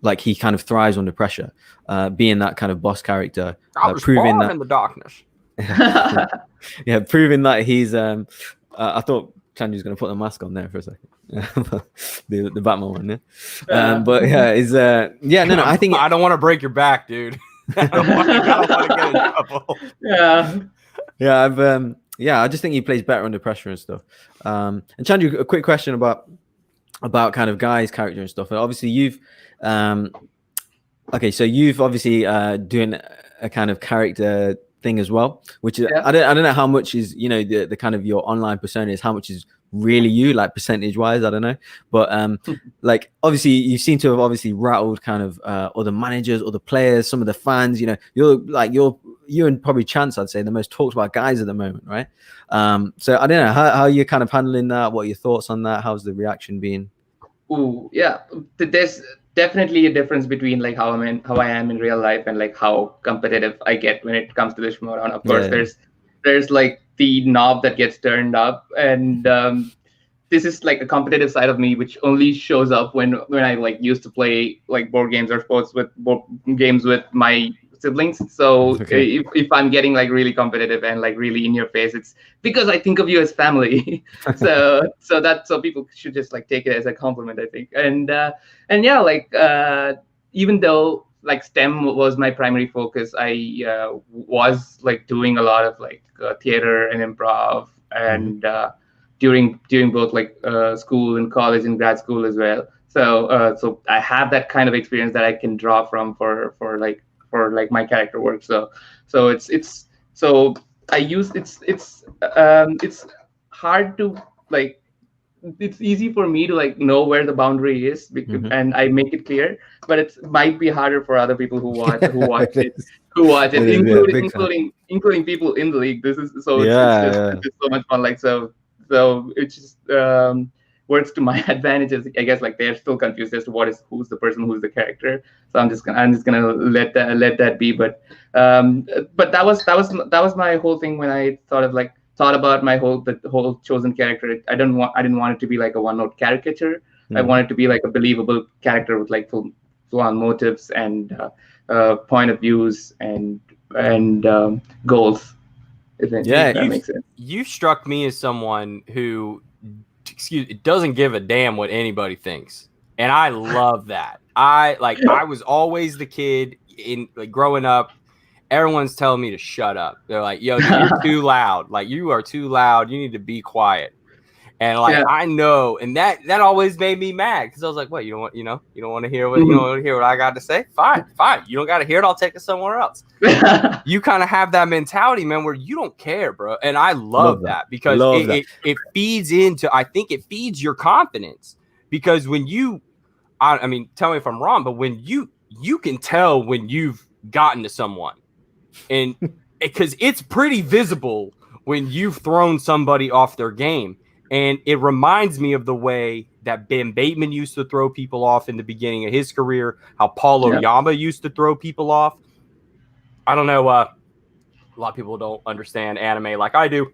Speaker 2: like he kind of thrives under pressure, being that kind of boss character,
Speaker 1: proving that in the darkness.
Speaker 2: Yeah, proving that he's. I thought Chandru's going to put the mask on there for a second. the Batman one, yeah. But yeah, is I think
Speaker 1: I don't want to break your back, dude. I don't want to get in trouble.
Speaker 2: I just think he plays better under pressure and stuff. And Chandru, a quick question about kind of Guy's character and stuff. Obviously, you've you've obviously doing a kind of character thing as well, which is I don't know how much is the kind of your online persona is, how much is really you, like percentage wise, I don't know, but like obviously you seem to have obviously rattled kind of other managers, other players, some of the fans. You and probably Chance, I'd say, the most talked about guys at the moment, right? So I don't know how you're kind of handling that. What are your thoughts on that? How's the reaction been?
Speaker 3: There's definitely a difference between like how I am in real life and like how competitive I get when it comes to the Schmoedown. Of course, there's like the knob that gets turned up, and this is like a competitive side of me which only shows up when I like used to play like board games or sports with board games with my siblings. So if I'm getting like really competitive and like really in your face, it's because I think of you as family. so people should just like take it as a compliment, I think. And even though like STEM was my primary focus, I was like doing a lot of like theater and improv, and during both like school and college and grad school as well. So I have that kind of experience that I can draw from for my character work. So it's so I use it's hard to like, it's easy for me to like know where the boundary is and I make it clear, but it might be harder for other people who watch it, including people in the league. This is so it's just so much fun. Like so it just works to my advantages, I guess. Like they're still confused as to who's the person, who's the character. So I'm just gonna let that be. But that was my whole thing when I thought about the whole chosen character. I didn't want it to be like a one-note caricature. I wanted to be like a believable character with like full-on motives and point of views and goals. If that makes sense.
Speaker 1: You struck me as someone who doesn't give a damn what anybody thinks, and I love that. I was always the kid in like growing up. Everyone's telling me to shut up. They're like, "Yo, you're too loud. Like you are too loud. You need to be quiet." And I know, and that always made me mad because I was like, "What? You don't want to hear what you don't want to hear what I got to say? Fine. You don't got to hear it. I'll take it somewhere else." You kind of have that mentality, man, where you don't care, bro. And I love that because it feeds into. I think it feeds your confidence because when you, I mean, tell me if I'm wrong, but when you can tell when you've gotten to someone. And because it's pretty visible when you've thrown somebody off their game. And it reminds me of the way that Ben Bateman used to throw people off in the beginning of his career, how Paul Oyama used to throw people off. I don't know. A lot of people don't understand anime like I do.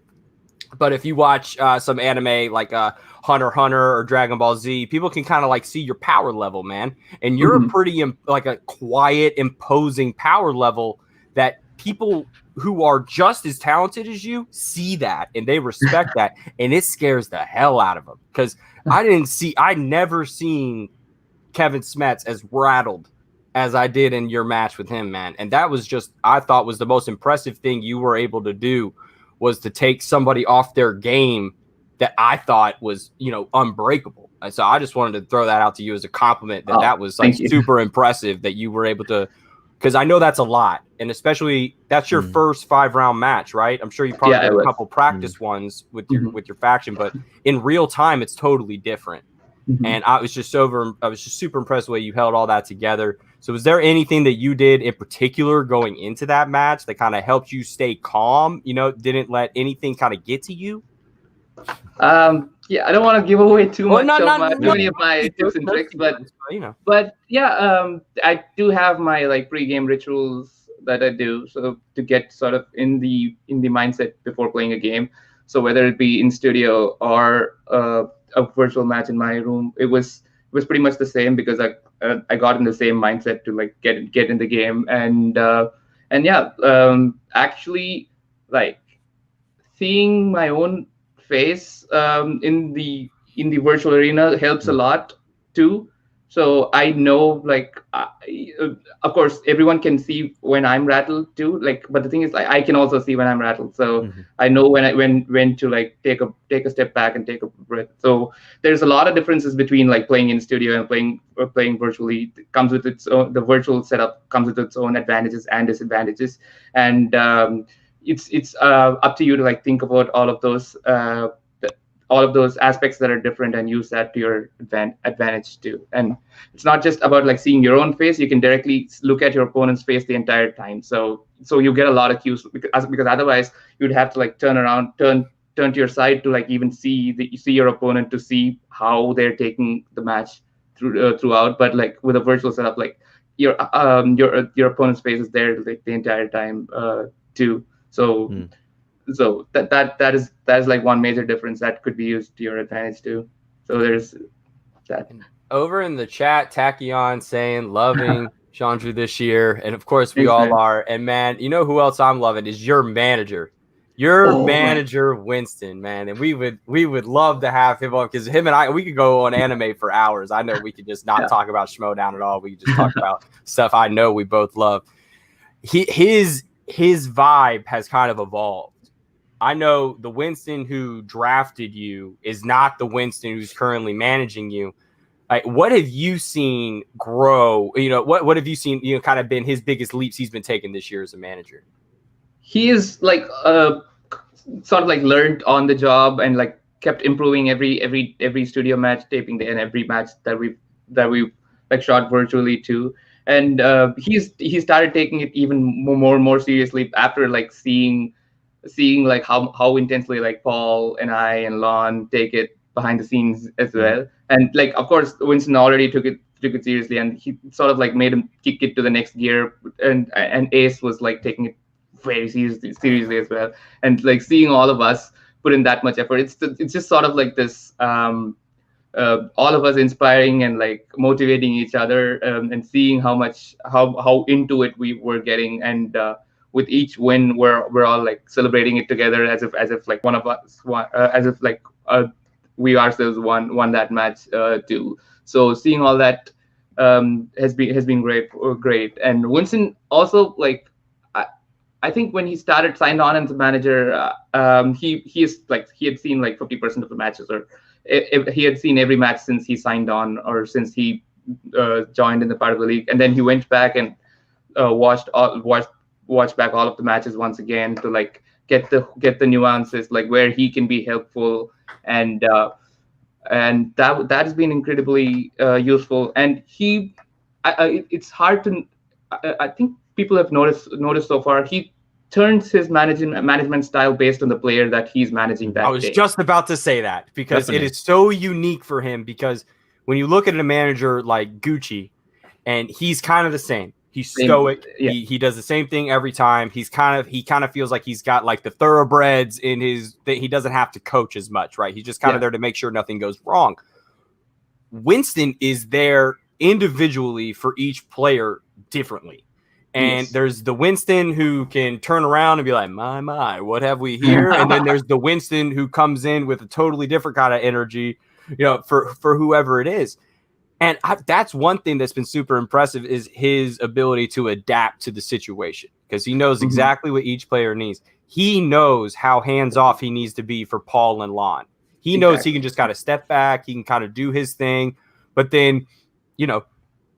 Speaker 1: But if you watch some anime like Hunter x Hunter or Dragon Ball Z, people can kind of like see your power level, man. And you're a pretty like a quiet, imposing power level that people who are just as talented as you see that and they respect that, and it scares the hell out of them because I never seen Kevin Smets as rattled as I did in your match with him, man. And that was just, I thought was the most impressive thing you were able to do was to take somebody off their game that I thought was, unbreakable. And so I just wanted to throw that out to you as a compliment that was like super impressive that you were able to, because I know that's a lot. And especially that's your first 5-round match, right? I'm sure you probably did a couple practice ones with your faction, but in real time, it's totally different. And I was just super impressed the way you held all that together. So was there anything that you did in particular going into that match that kind of helped you stay calm, didn't let anything kind of get to you?
Speaker 3: I don't want to give away too many of my tips and tricks, but I do have my like pre-game rituals that I do so to get sort of in the mindset before playing a game. So whether it be in studio or a virtual match in my room, it was pretty much the same because I got in the same mindset to like get in the game actually like seeing my own face in the virtual arena helps a lot too. So I know of course everyone can see when I'm rattled too, but the thing is I can also see when I'm rattled, so I know when to like take a step back and take a breath. So there's a lot of differences between like playing in studio and playing virtually. It comes with its own, the virtual setup comes with its own advantages and disadvantages, and it's up to you to like think about all of those aspects that are different and use that to your advantage too. And it's not just about like seeing your own face. You can directly look at your opponent's face the entire time. So you get a lot of cues because otherwise you'd have to like turn to your side to like even see your opponent to see how they're taking the match throughout. But like with a virtual setup, like your opponent's face is there like the entire time too. So that is like one major difference that could be used to your advantage too. So there's that.
Speaker 1: Over in the chat, Tachyon saying loving Chandru this year, and of course we all are. And man, you know who else I'm loving is your manager. Your manager, Winston, man, and we would love to have him on, because him and I, we could go on anime for hours. I know we could just not talk about Schmoedown at all. We could just talk about stuff I know we both love. His vibe has kind of evolved. I know the Winston who drafted you is not the Winston who's currently managing you. Like, what have you seen grow? You know, what have you seen, you know, kind of been his biggest leaps he's been taking this year as a manager?
Speaker 3: He is like sort of like learned on the job and like kept improving every studio match taping and every match that we like shot virtually too. And he started taking it even more seriously after like seeing like how intensely like Paul and I and Lon take it behind the scenes as well. And like, of course, Winston already took it seriously, and he sort of like made him kick it to the next gear. And Ace was like taking it very seriously as well. And like seeing all of us put in that much effort, it's just sort of like this all of us inspiring and like motivating each other, and seeing how into it we were getting. And with each win, we're all like celebrating it together as if like one of us as if like we ourselves won that match too. So seeing all that has been great. And Winston also, like, I think when he signed on as a manager, he had seen like 50% of the matches, or he had seen every match since he signed on or since he joined in the part of the league. And then he went back and watched back all of the matches once again to like get the nuances, like where he can be helpful, and that has been incredibly useful. And it's hard to, I think people have noticed so far, he turns his management style based on the player that he's managing that day.
Speaker 1: I was just about to say that, because Definitely. It is so unique for him, because when you look at a manager like Gucci, and he's kind of the same. He's stoic. Yeah. He does the same thing every time. He kind of feels like he's got like the thoroughbreds in his that he doesn't have to coach as much, right? He's just kind of there to make sure nothing goes wrong. Winston is there individually for each player differently. And there's the Winston who can turn around and be like, my, what have we here? And then there's the Winston who comes in with a totally different kind of energy, you know, for whoever it is. And that's one thing that's been super impressive, is his ability to adapt to the situation, because he knows exactly what each player needs. He knows how hands-off he needs to be for Paul and Lon. He knows he can just kind of step back. He can kind of do his thing. But then, you know,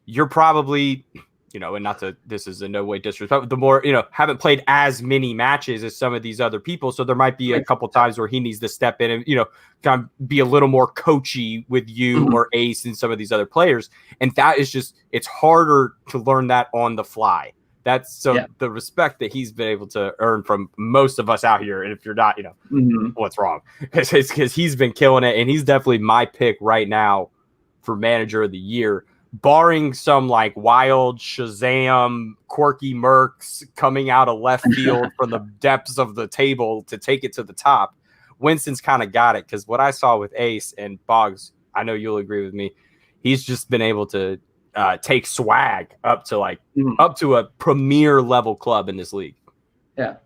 Speaker 1: you're probably, you know, and this is in no way disrespectful, the more, you know, haven't played as many matches as some of these other people. So there might be a couple times where he needs to step in and, you know, kind of be a little more coachy with you or Ace and some of these other players. And that is just, it's harder to learn that on the fly. That's the respect that he's been able to earn from most of us out here. And if you're not, you know, what's wrong? It's because he's been killing it. And he's definitely my pick right now for manager of the year. Barring some like wild Shazam quirky Mercs coming out of left field from the depths of the table to take it to the top, Winston's kind of got it. Because what I saw with Ace and Boggs, I know you'll agree with me, he's just been able to take swag up to a premier level club in this league. Yeah,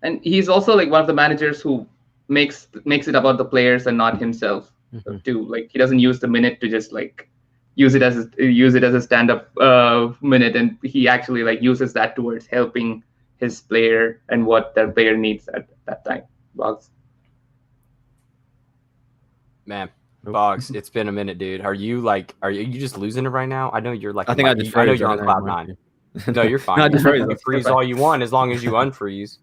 Speaker 3: and he's also like one of the managers who makes it about the players and not himself too. Like, he doesn't use the minute to just like use it as a stand-up minute, and he actually like uses that towards helping his player and what their player needs at that time. Boggs.
Speaker 1: Man, Boggs, it's been a minute, dude. Are you just losing it right now? I know you're like,
Speaker 2: I think I just froze.
Speaker 1: I know you're on cloud nine. No, you're fine. No, I just froze. You freeze all you want as long as you unfreeze.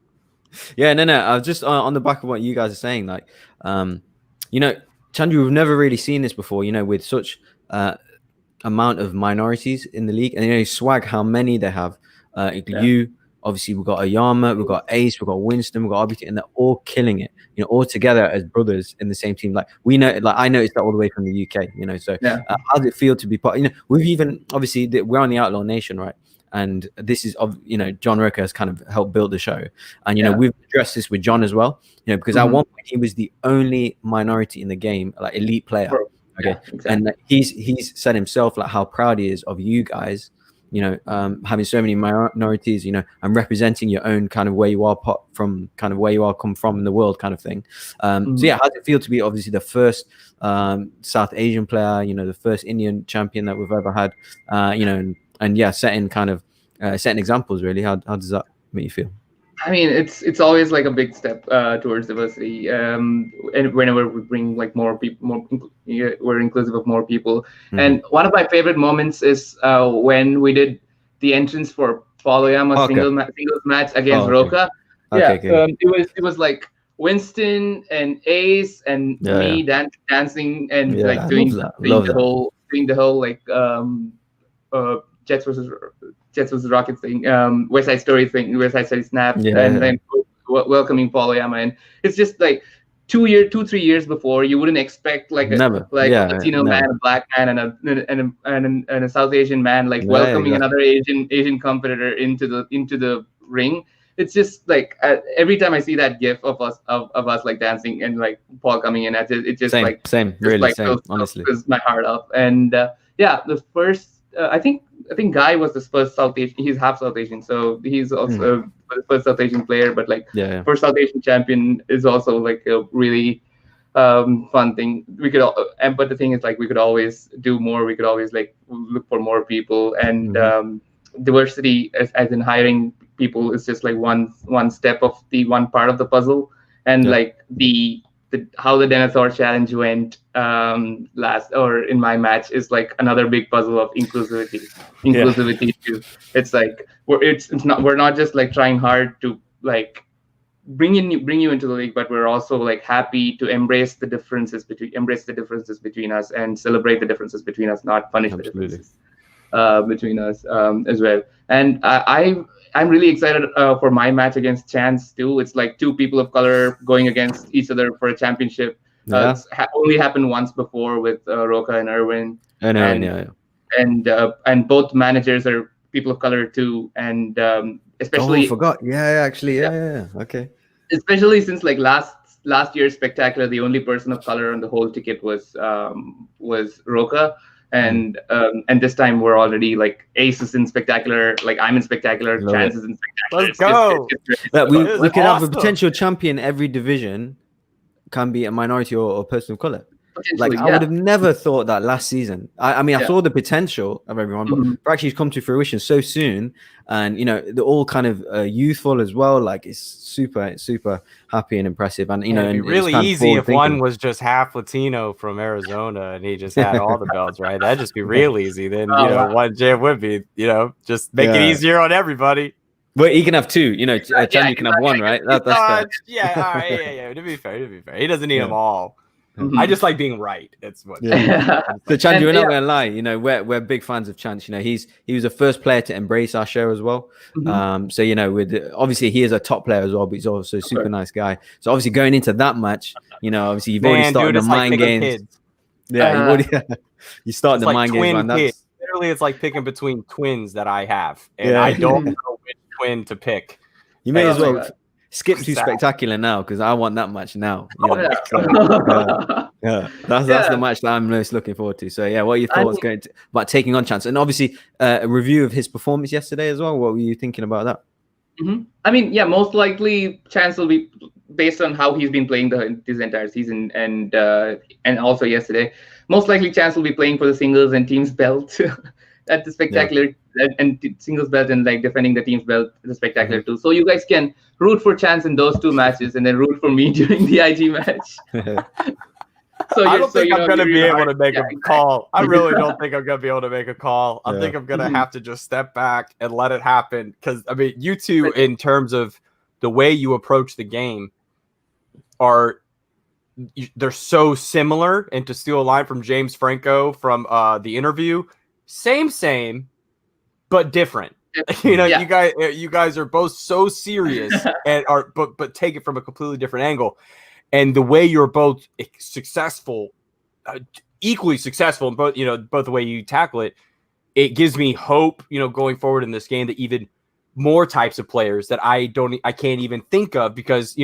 Speaker 2: Yeah, no. I was just on the back of what you guys are saying. Like, you know, Chandru, we've never really seen this before. You know, with such amount of minorities in the league, and you know, swag, how many they have. You obviously, we've got Ayama, we've got Ace, we've got Winston, we've got RBT, and they're all killing it, you know, all together as brothers in the same team. Like, we know, like, I noticed that all the way from the UK, you know. So how does it feel to be part? You know, we've even obviously we're on the Outlaw Nation, right? And this is, you know, John Ricker has kind of helped build the show, and you know, we've addressed this with John as well, you know, because at one point he was the only minority in the game, like elite player. Okay, exactly. And he's said himself like how proud he is of you guys having so many minorities, and representing your own kind of where you are from, kind of where you are come from in the world, kind of thing. So yeah, how does it feel to be obviously the first South Asian player, the first Indian champion that we've ever had, and yeah, setting examples really. How does that make you feel?
Speaker 3: I mean, it's always like a big step towards diversity. And whenever we bring like more people, we're inclusive of more people. Mm-hmm. And one of my favorite moments is when we did the entrance for Polyama singles match against Roka. It was like Winston and Ace and me dancing and like doing the whole like Jets versus Rockets thing, West Side Story thing, West Side Story Snap, and then welcoming Polyama. And it's just like 2-3 years before, you wouldn't expect like a Latino man, a black man, and a South Asian man welcoming another Asian competitor into the ring. It's just like every time I see that GIF of us like dancing and like Paul coming in, it just
Speaker 2: same, honestly,
Speaker 3: fills my heart up. And the first. I think Guy was the first South Asian. He's half South Asian, so he's also the first South Asian player. But first South Asian champion is also like a really fun thing. But the thing is, like, we could always do more. We could always like look for more people, and diversity, as in hiring people, is just like one step of the one part of the puzzle. And like how the Denethor challenge went in my match is like another big puzzle of inclusivity too. It's like we're not just like trying hard to like bring you into the league, but we're also like happy to embrace the differences between us and celebrate the differences between us, not punish the differences between us as well. And I'm really excited for my match against Chance too. It's like two people of color going against each other for a championship. It's only happened once before with Roka and Irwin. And both managers are people of color too. And especially,
Speaker 2: I forgot. Okay.
Speaker 3: Especially since like last year's Spectacular, the only person of color on the whole ticket was Roka. And this time we're already like Ace is in Spectacular, like I'm in Spectacular, Chance is in Spectacular.
Speaker 1: Let's go.
Speaker 2: We can have a potential champion every division can be a minority or person of color. Like I would have never thought that last season. I mean, I saw the potential of everyone, but for actually come to fruition so soon, and they're all kind of youthful as well. Like it's super happy and impressive, and it'd
Speaker 1: be really easy if one was just half Latino from Arizona and he just had all the belts, right? That'd just be real easy. Then one jam would be, just make it easier on everybody.
Speaker 2: But he can have two, Chandru can have one, right? That's fair.
Speaker 1: Yeah. To be fair, he doesn't need them all. I just like being right. That's what.
Speaker 2: So Chandru, we're not gonna lie. We're big fans of Chance. He was the first player to embrace our show as well. So obviously he is a top player as well, but he's also a super nice guy. So obviously going into that match, obviously you've already started the mind games.
Speaker 1: Kids.
Speaker 2: Yeah, you start the mind games, man.
Speaker 1: Literally, it's like picking between twins that I have, and I don't know which twin to pick.
Speaker 2: You may as well skip to Spectacular now because I want that match now. That's the match that I'm most looking forward to. So what are your thoughts about taking on Chance? And obviously a review of his performance yesterday as well. What were you thinking about that?
Speaker 3: I mean, most likely Chance will be based on how he's been playing this entire season, and also yesterday. Most likely Chance will be playing for the singles and teams belt at the Spectacular and singles belt, and like defending the team's belt at the Spectacular too. So you guys can root for Chance in those two matches and then root for me during the IG match.
Speaker 1: I don't think I'm going to be able to make a call. I really don't think I'm going to be able to make a call. I think I'm going to have to just step back and let it happen. Because, I mean, you two, in terms of the way you approach the game, they're so similar. And to steal a line from James Franco from the interview, same, but different. You guys are both so serious and but take it from a completely different angle. And the way you're both successful, equally successful in both the way you tackle it, it gives me hope, going forward in this game, that even more types of players that I can't even think of, because,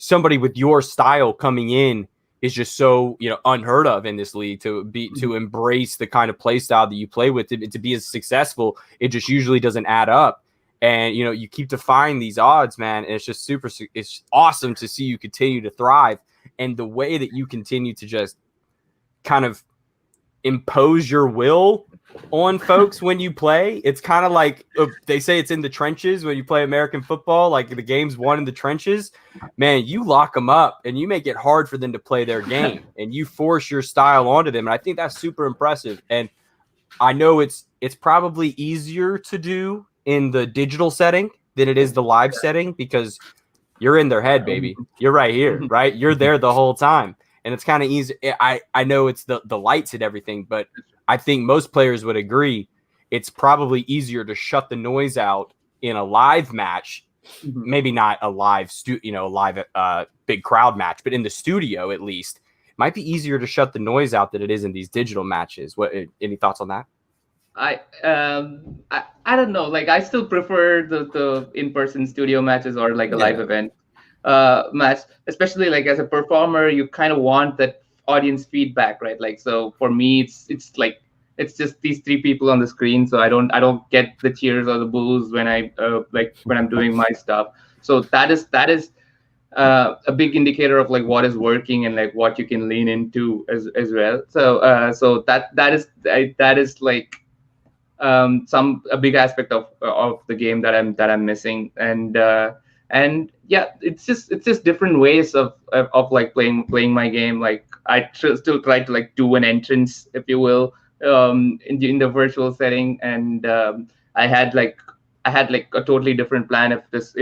Speaker 1: somebody with your style coming in is just so, you know, unheard of in this league to embrace the kind of play style that you play with to be as successful. It just usually doesn't add up. And, you know, you keep defying these odds, man. And it's just it's awesome to see you continue to thrive. And the way that you continue to just kind of impose your will on folks when you play, it's kind of like they say it's in the trenches when you play American football, like the game's won in the trenches. Man, you lock them up and you make it hard for them to play their game and you force your style onto them. And I think that's super impressive. And I know it's probably easier to do in the digital setting than it is the live setting because you're in their head, baby. You're right here, right? You're there the whole time. And it's kind of easy. I know it's the lights and everything, but I think most players would agree it's probably easier to shut the noise out in a live match. Maybe not a live big crowd match, but in the studio at least, it might be easier to shut the noise out than it is in these digital matches. What? Any thoughts on that?
Speaker 3: I don't know. Like I still prefer the in-person studio matches or like a live event match, especially like as a performer, you kind of want that audience feedback, right? Like so for me, it's like it's just these three people on the screen, so I don't get the cheers or the boos when when I'm doing my stuff. So that is a big indicator of like what is working and like what you can lean into as well. So that is like a big aspect of the game that I'm missing, and yeah, it's just different ways of like playing my game. Like I still try to like do an entrance, if you will, in the virtual setting, and I had like a totally different plan if this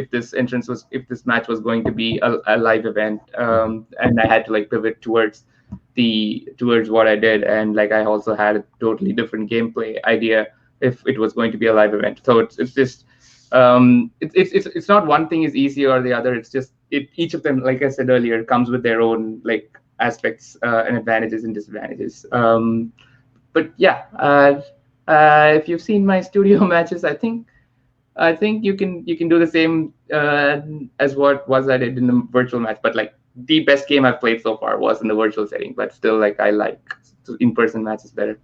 Speaker 3: match was going to be a live event, and I had to like pivot towards what I did, and like I also had a totally different gameplay idea if it was going to be a live event. So it's just it's not one thing is easy or the other. It's just each of them, like I said earlier, comes with their own like aspects and advantages and disadvantages. But yeah, if you've seen my studio matches, I think you can do the same as what I did in the virtual match. But like the best game I've played so far was in the virtual setting. But still, like I like in-person matches better.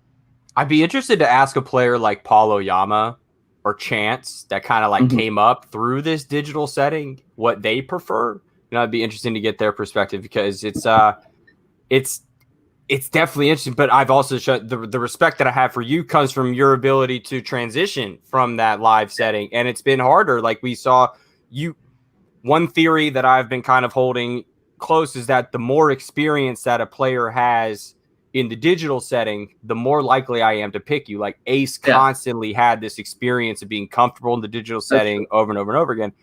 Speaker 1: I'd be interested to ask a player like Paulo Yama or Chance that kind of like came up through this digital setting, what they prefer. You know, it'd be interesting to get their perspective because it's definitely interesting. But I've also showed the respect that I have for you comes from your ability to transition from that live setting, and it's been harder. Like we saw you. One theory that I've been kind of holding close is that the more experience that a player has in the digital setting, the more likely I am to pick you. Like Ace constantly had this experience of being comfortable in the digital setting over and over and over again.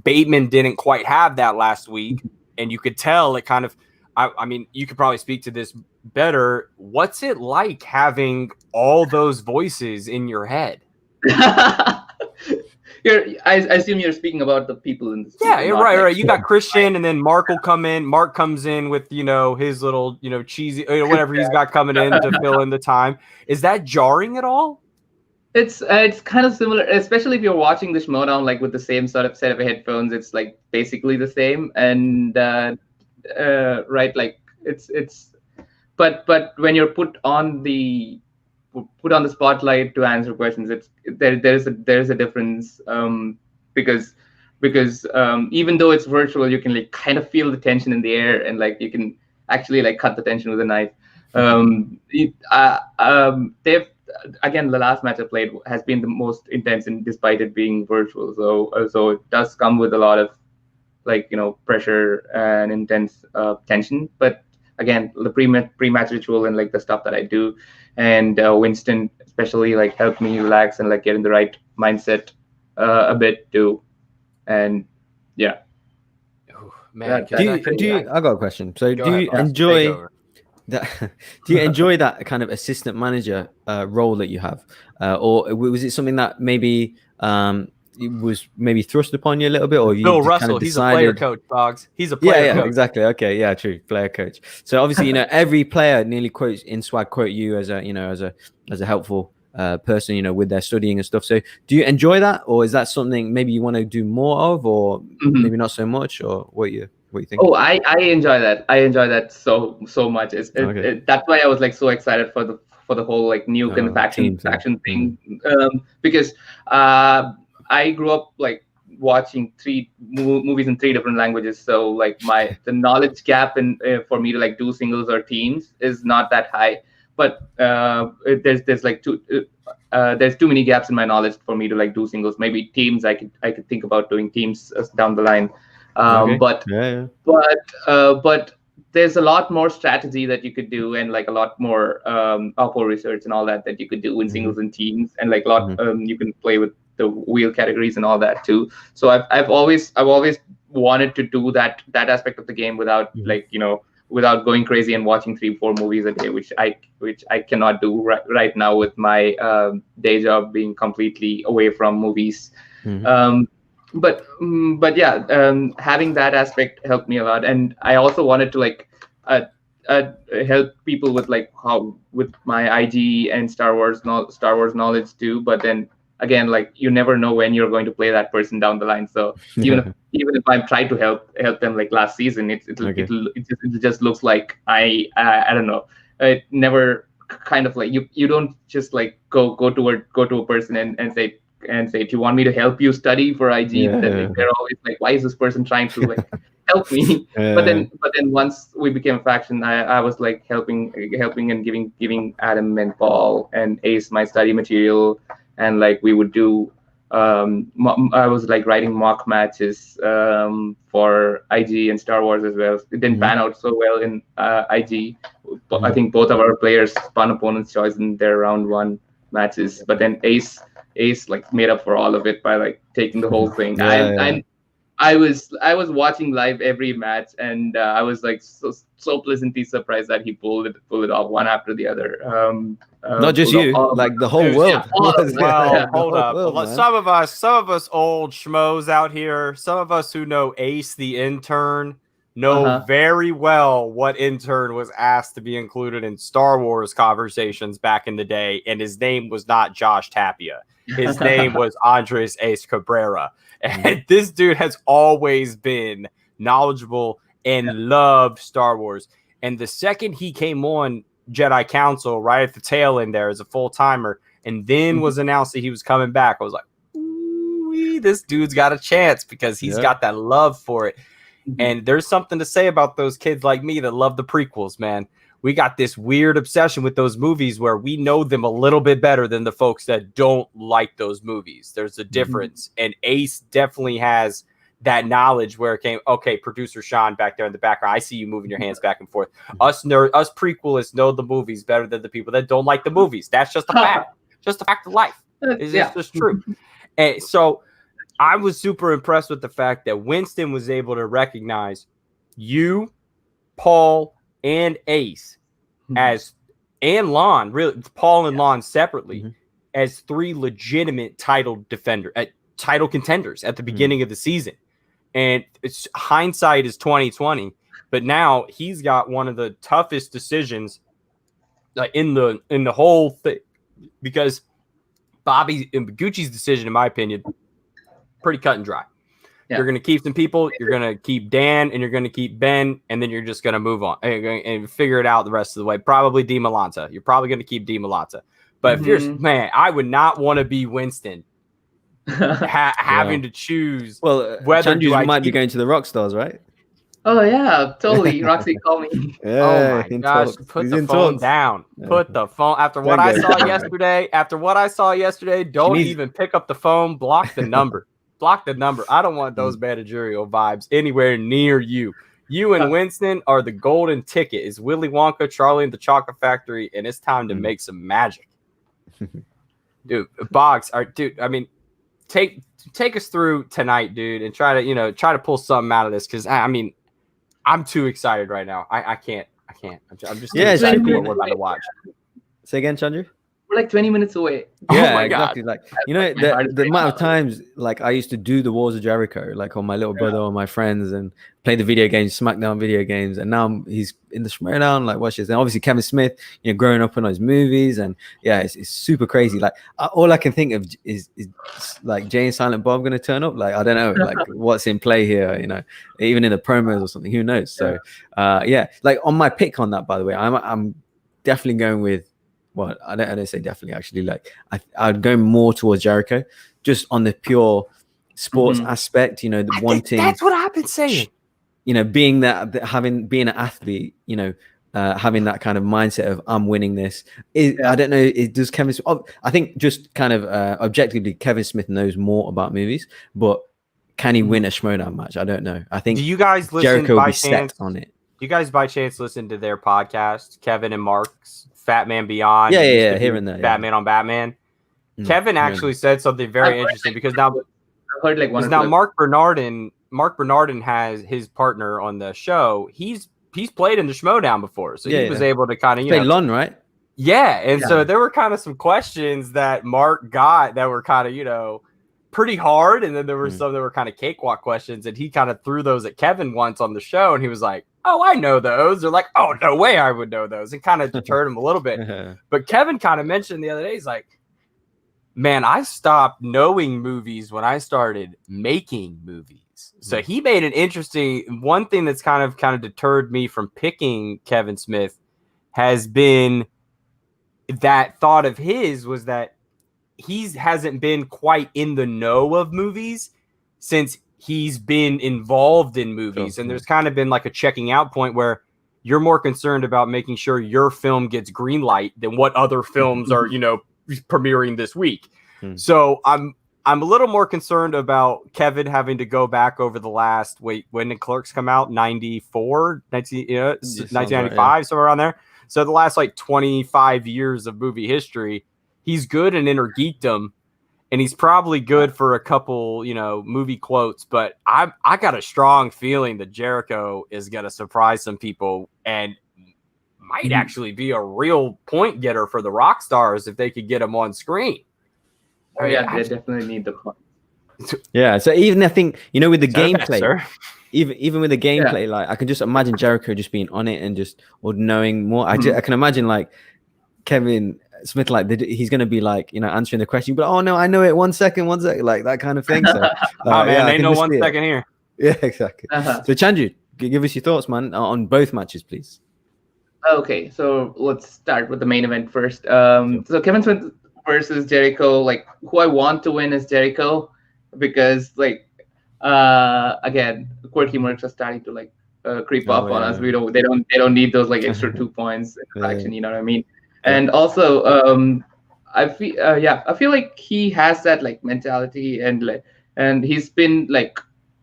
Speaker 1: Bateman didn't quite have that last week. And you could tell it kind of, I mean, you could probably speak to this better. What's it like having all those voices in your head?
Speaker 3: I assume you're speaking about the people in the
Speaker 1: yeah, right. You got Christian, and then Mark will come in. Mark comes in with his little cheesy whatever he's got coming in to fill in the time. Is that jarring at all?
Speaker 3: It's kind of similar, especially if you're watching the Schmoedown like with the same sort of set of headphones. It's like basically the same, and right, like it's but when you're put on the spotlight to answer questions, there's a difference, because even though it's virtual, you can like kind of feel the tension in the air, and like you can actually like cut the tension with a knife. Again, the last match I played has been the most intense, and despite it being virtual, so it does come with a lot of like pressure and intense tension. But again, the pre-match ritual and like the stuff that I do, and Winston especially like helped me relax and like get in the right mindset a bit too. And yeah.
Speaker 1: Oh, man,
Speaker 2: I got a question. So do you enjoy that? Do you enjoy that kind of assistant manager role that you have, or was it something that maybe it was maybe thrust upon you a little bit, or you
Speaker 1: Bill Russell,
Speaker 2: kind of
Speaker 1: he's a player coach, Boggs. He's a player coach.
Speaker 2: Yeah, exactly. Okay, yeah, true, player coach. So obviously, every player nearly quotes in swag quote you as a helpful person, with their studying and stuff. So do you enjoy that, or is that something maybe you want to do more of, or maybe not so much, or what you? What do you think?
Speaker 3: Oh, I enjoy that. I enjoy that so much. That's why I was like so excited for the whole like nuke and faction thing, because I grew up like watching three movies in three different languages. So like the knowledge gap for me to like do singles or teams is not that high. But there's like there's too many gaps in my knowledge for me to like do singles. Maybe teams I could think about doing teams down the line. But there's a lot more strategy that you could do, and like a lot more oppo research and all that you could do in singles and teams, and like a lot you can play with the wheel categories and all that too. So I've always wanted to do that aspect of the game without without going crazy and watching 3-4 movies a day, which I cannot do right now with my day job being completely away from movies. But yeah, having that aspect helped me a lot, and I also wanted to like help people with like with my IG and Star Wars knowledge too. But then again, like you never know when you're going to play that person down the line. So even if I've tried to help them like last season, it just looks like I don't know. It never kind of like you don't just like go to a person and say, do you want me to help you study for IG? They're always like, why is this person trying to like help me? But then once we became a faction, I was like helping and giving Adam and Paul and Ace my study material, and like we would do I was like writing mock matches for IG and Star Wars as well. It didn't pan out so well in IG. I think both of our players spun opponent's choice in their round 1 matches, but then Ace like made up for all of it by like taking the whole thing. I was watching live every match, and I was like so pleasantly surprised that he pulled it off one after the other.
Speaker 2: Not just you, like the whole world.
Speaker 1: Hold up. Some of us old schmoes out here, some of us who know Ace the intern know very well what intern was asked to be included in Star Wars conversations back in the day, and his name was not Josh Tapia. His name was Andres Ace Cabrera. And this dude has always been knowledgeable and loved Star Wars. And the second he came on Jedi Council right at the tail end there as a full-timer, and then was announced that he was coming back, I was like, ooh, this dude's got a chance, because he's got that love for it. And there's something to say about those kids like me that love the prequels, man. We got this weird obsession with those movies where we know them a little bit better than the folks that don't like those movies. There's a difference. And Ace definitely has that knowledge where it came, okay, producer Sean back there in the background, I see you moving your hands back and forth. Us prequelists know the movies better than the people that don't like the movies. That's just a fact. Just a fact of life. It's just true. And so I was super impressed with the fact that Winston was able to recognize you, Paul, and Ace and Lon, really Paul and Lon separately, as 3 legitimate title contenders at the beginning of the season. And it's hindsight is 2020, but now he's got one of the toughest decisions in the whole thing, because Gucci's decision, in my opinion, pretty cut and dry. You're going to keep some people. You're going to keep Dan, and you're going to keep Ben, and then you're just going to move on and figure it out the rest of the way. Probably Di Malanta. You're probably going to keep Di Malanta. But if you're, man, I would not want to be Winston having to choose whether
Speaker 2: Chandru might be going to the Rockstars, right?
Speaker 3: Oh yeah, totally. Roxy, call me.
Speaker 1: Oh my gosh, put the phone down. Put the phone after what I saw yesterday. After what I saw yesterday, don't even pick up the phone. Block the number. Block the number. I don't want those managerial vibes anywhere near you. You and Winston are the golden ticket. It's Willy Wonka, Charlie and the Chocolate Factory, and it's time to make some magic. Dude, Boggs, I mean, take us through tonight, dude, and try to pull something out of this, because I mean, I'm too excited right now. I can't. I'm just too excited for what we're about to watch.
Speaker 2: Say again, Chandru?
Speaker 3: We're like 20 minutes away.
Speaker 2: Yeah,
Speaker 1: Oh my God.
Speaker 2: exactly. Like, you know, the amount of times like I used to do the Wars of Jericho, like on my little brother or my friends, and play the video games, SmackDown video games, and now he's in the Schmoedown, like watch this. And obviously Kevin Smith, you know, growing up on those movies, and yeah, it's super crazy. Like all I can think of is like Jay and Silent Bob going to turn up. Like I don't know, like what's in play here, you know, even in the promos or something. Who knows? So yeah, like on my pick on that, by the way, I'm definitely going with. Well, I don't say definitely. Actually, like I'd go more towards Jericho, just on the pure sports aspect. You know, the wanting.
Speaker 1: That's what I've been saying.
Speaker 2: You know, being being an athlete. You know, having that kind of mindset of I'm winning this. I don't know. Does Kevin? I think just kind of objectively, Kevin Smith knows more about movies, but can he win a Schmoedown match? I don't know. I think.
Speaker 1: Do you guys listen
Speaker 2: Jericho
Speaker 1: by
Speaker 2: will be
Speaker 1: chance
Speaker 2: set on it?
Speaker 1: Do you guys by chance listen to their podcast, Kevin and Mark's Fat Man Beyond?
Speaker 2: Yeah, here and there.
Speaker 1: Batman on Batman. Kevin actually said something very interesting because now
Speaker 3: I've heard like one.
Speaker 1: Now Mark Bernardin has his partner on the show. He's played in the Schmoedown before, so he was able to kind of
Speaker 2: play Lon, right?
Speaker 1: Yeah, and so there were kind of some questions that Mark got that were kind of pretty hard, and then there were some that were kind of cakewalk questions, and he kind of threw those at Kevin once on the show, and he was like, "Oh, I know those." They're like, "Oh, no way I would know those," and kind of deterred him a little bit. But Kevin kind of mentioned the other day, he's like, "Man, I stopped knowing movies when I started making movies." So he made an interesting one thing that's kind of deterred me from picking Kevin Smith has been that thought of his was that he hasn't been quite in the know of movies since he's been involved in movies. And there's kind of been like a checking out point where you're more concerned about making sure your film gets green light than what other films are, premiering this week. So I'm a little more concerned about Kevin having to go back over the last, when did Clerks come out? 1995, right, somewhere around there. So the last like 25 years of movie history, he's good in inner geekdom, and he's probably good for a couple, movie quotes. But I got a strong feeling that Jericho is going to surprise some people and might actually be a real point getter for the rock stars if they could get him on screen.
Speaker 3: Oh, yeah, they definitely need the point.
Speaker 2: Yeah, so even I think, with the gameplay, even with the gameplay, like I can just imagine Jericho just being on it and or knowing more. I can imagine like Kevin Smith, like he's going to be like, answering the question, but oh no, I know it. 1 second, like that kind of thing. So,
Speaker 1: oh man, ain't no 1 second here.
Speaker 2: Yeah, exactly. So Chandru, give us your thoughts, man, on both matches, please.
Speaker 3: Okay, so let's start with the main event first. So Kevin Smith versus Jericho, like who I want to win is Jericho because again, quirky mercs are starting to creep up on us. They don't need those extra 2 points in action, you know what I mean? And also I feel like he has that mentality and he's been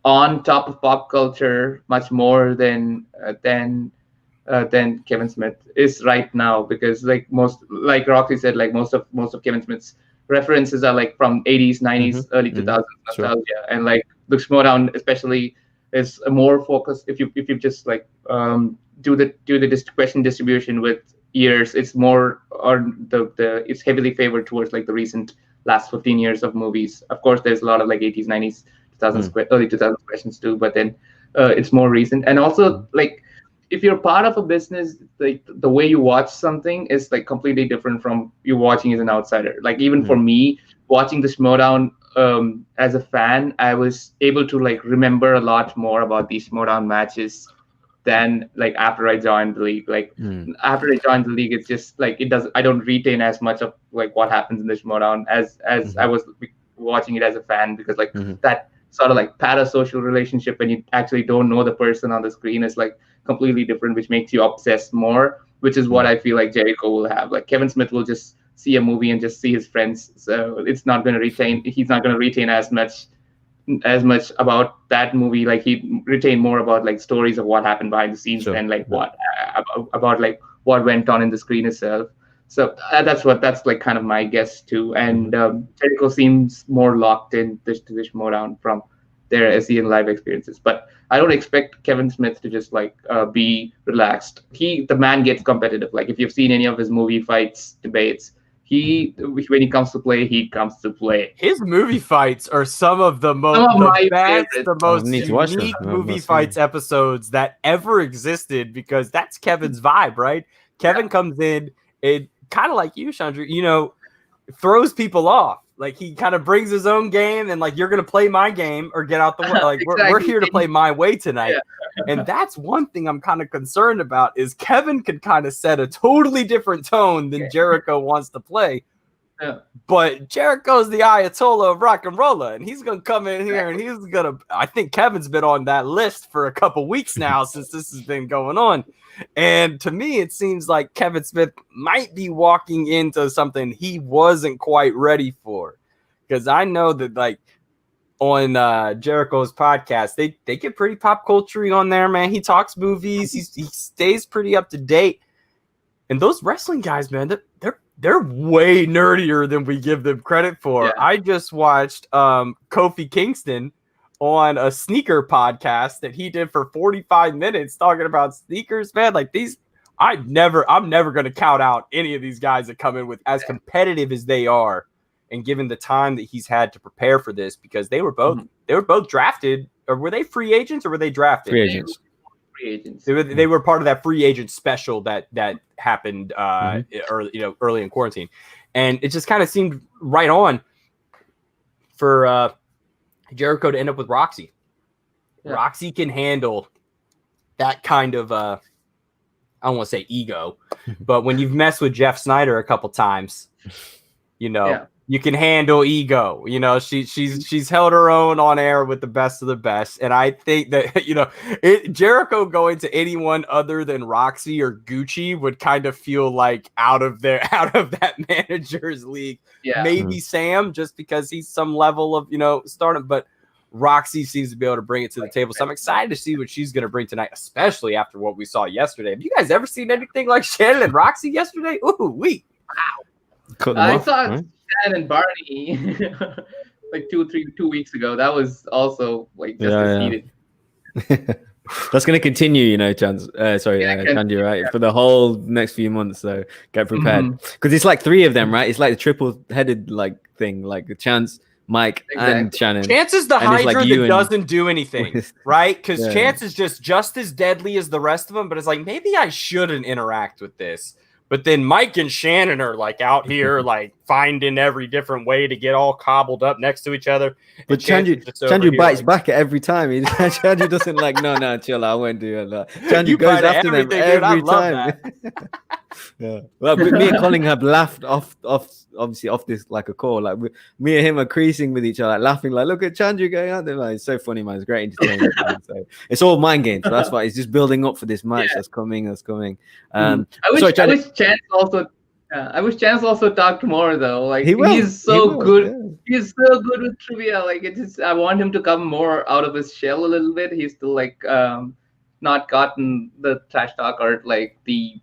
Speaker 3: on top of pop culture much more than Kevin Smith is right now, because Roxy said, most of Kevin Smith's references are from 80s, 90s, early 2000s nostalgia, and the Schmoedown especially is more focused. If you just do the question distribution with years, it's more it's heavily favored towards the recent last 15 years of movies. Of course, there's a lot of 80s, 90s, 2000s, early 2000s questions too, but then it's more recent. And also if you're part of a business, the way you watch something is completely different from you watching as an outsider. Even for me, watching the Schmoedown as a fan, I was able to remember a lot more about these Schmoedown matches than after I joined the league. After I joined the league, it's just I don't retain as much of what happens in the Schmoedown as I was watching it as a fan, because that sort of parasocial relationship when you actually don't know the person on the screen is completely different, which makes you obsess more, which is what I feel like Jericho will have. Kevin Smith will just see a movie and just see his friends, so he's not going to retain as much about that movie. He retain more about stories of what happened behind the scenes and what went on in the screen itself. So that's kind of my guess too. And Jericho seems more locked in to the Schmoedown from their SE and live experiences. But I don't expect Kevin Smith to just be relaxed. The man gets competitive. If you've seen any of his movie fights, debates, When he comes to play, he comes to play.
Speaker 1: His movie fights are some of the most
Speaker 3: my
Speaker 1: best,
Speaker 3: favorites.
Speaker 1: the most
Speaker 2: need to watch them.
Speaker 1: unique
Speaker 2: I
Speaker 1: movie
Speaker 2: must
Speaker 1: fights episodes that ever existed, because that's Kevin's vibe, right? Kevin comes in and kind of like you, Chandru, you know, throws people off. Like, he kind of brings his own game and like, you're going to play my game or get out the way. Like,
Speaker 3: Exactly.
Speaker 1: we're here to play my way tonight. And that's one thing I'm kind of concerned about is Kevin can kind of set a totally different tone than Jericho wants to play.
Speaker 3: Yeah.
Speaker 1: But Jericho's the Ayatollah of rock and roller, and he's going to come in here and he's going to, I think Kevin's been on that list for a couple weeks now since this has been going on. And to me, it seems like Kevin Smith might be walking into something he wasn't quite ready for. Because I know that, like, on Jericho's podcast, they get pretty pop culture on there, man. He talks movies. He stays pretty up to date. And those wrestling guys, man, they're way nerdier than we give them credit for.
Speaker 3: Yeah.
Speaker 1: I just watched Kofi Kingston on a sneaker podcast that he did for 45 minutes talking about sneakers, man. Like, these, I'm never going to count out any of these guys that come in with as competitive as they are, and given the time that he's had to prepare for this, because they were both drafted, or were they free agents or were they drafted?
Speaker 2: Free agents.
Speaker 3: Free agents.
Speaker 1: They were part of that free agent special that happened early in quarantine, and it just kind of seemed right on for Jericho to end up with Roxy. Yeah. Roxy can handle that kind of I don't want to say ego, but when you've messed with Jeff Snyder a couple times, you know, you can handle ego. You know, she's held her own on air with the best of the best, and I think that, you know, Jericho going to anyone other than Roxy or Gucci would kind of feel like out of that manager's league. Yeah. Maybe Sam, just because he's some level of, you know, stardom, but Roxy seems to be able to bring it to the table. So I'm excited to see what she's going to bring tonight, especially after what we saw yesterday. Have you guys ever seen anything like Shannon and Roxy yesterday? Ooh, wow.
Speaker 3: I saw Shannon and Barney like 2 weeks ago. That was also like just as heated.
Speaker 2: That's going to continue, you know, Chandru, right? For the whole next few months. So get prepared, because it's like 3 of them, right? It's like the triple-headed like thing, like Chance, Mike, and Shannon.
Speaker 1: Chance is the Hydra that doesn't do anything, right? Because Chance is just as deadly as the rest of them, but it's like, maybe I shouldn't interact with this. But then Mike and Shannon are like out here, like finding every different way to get all cobbled up next to each other.
Speaker 2: But Chandru bites back every time. Chandru doesn't like, no, chill, I won't do that. Chandru goes after them every time. Yeah. Well, me and Colin have laughed off this like a call. Like me and him are creasing with each other, like, laughing, like, look at Chandru going out there. Like, it's so funny, man. It's great entertainment. So it's all mind games. So that's why it's just building up for this match that's coming. I
Speaker 3: wish Chance also talked more though. Like he's so good. Yeah. He's so good with trivia. Like I want him to come more out of his shell a little bit. He's still like not gotten the trash talk or like the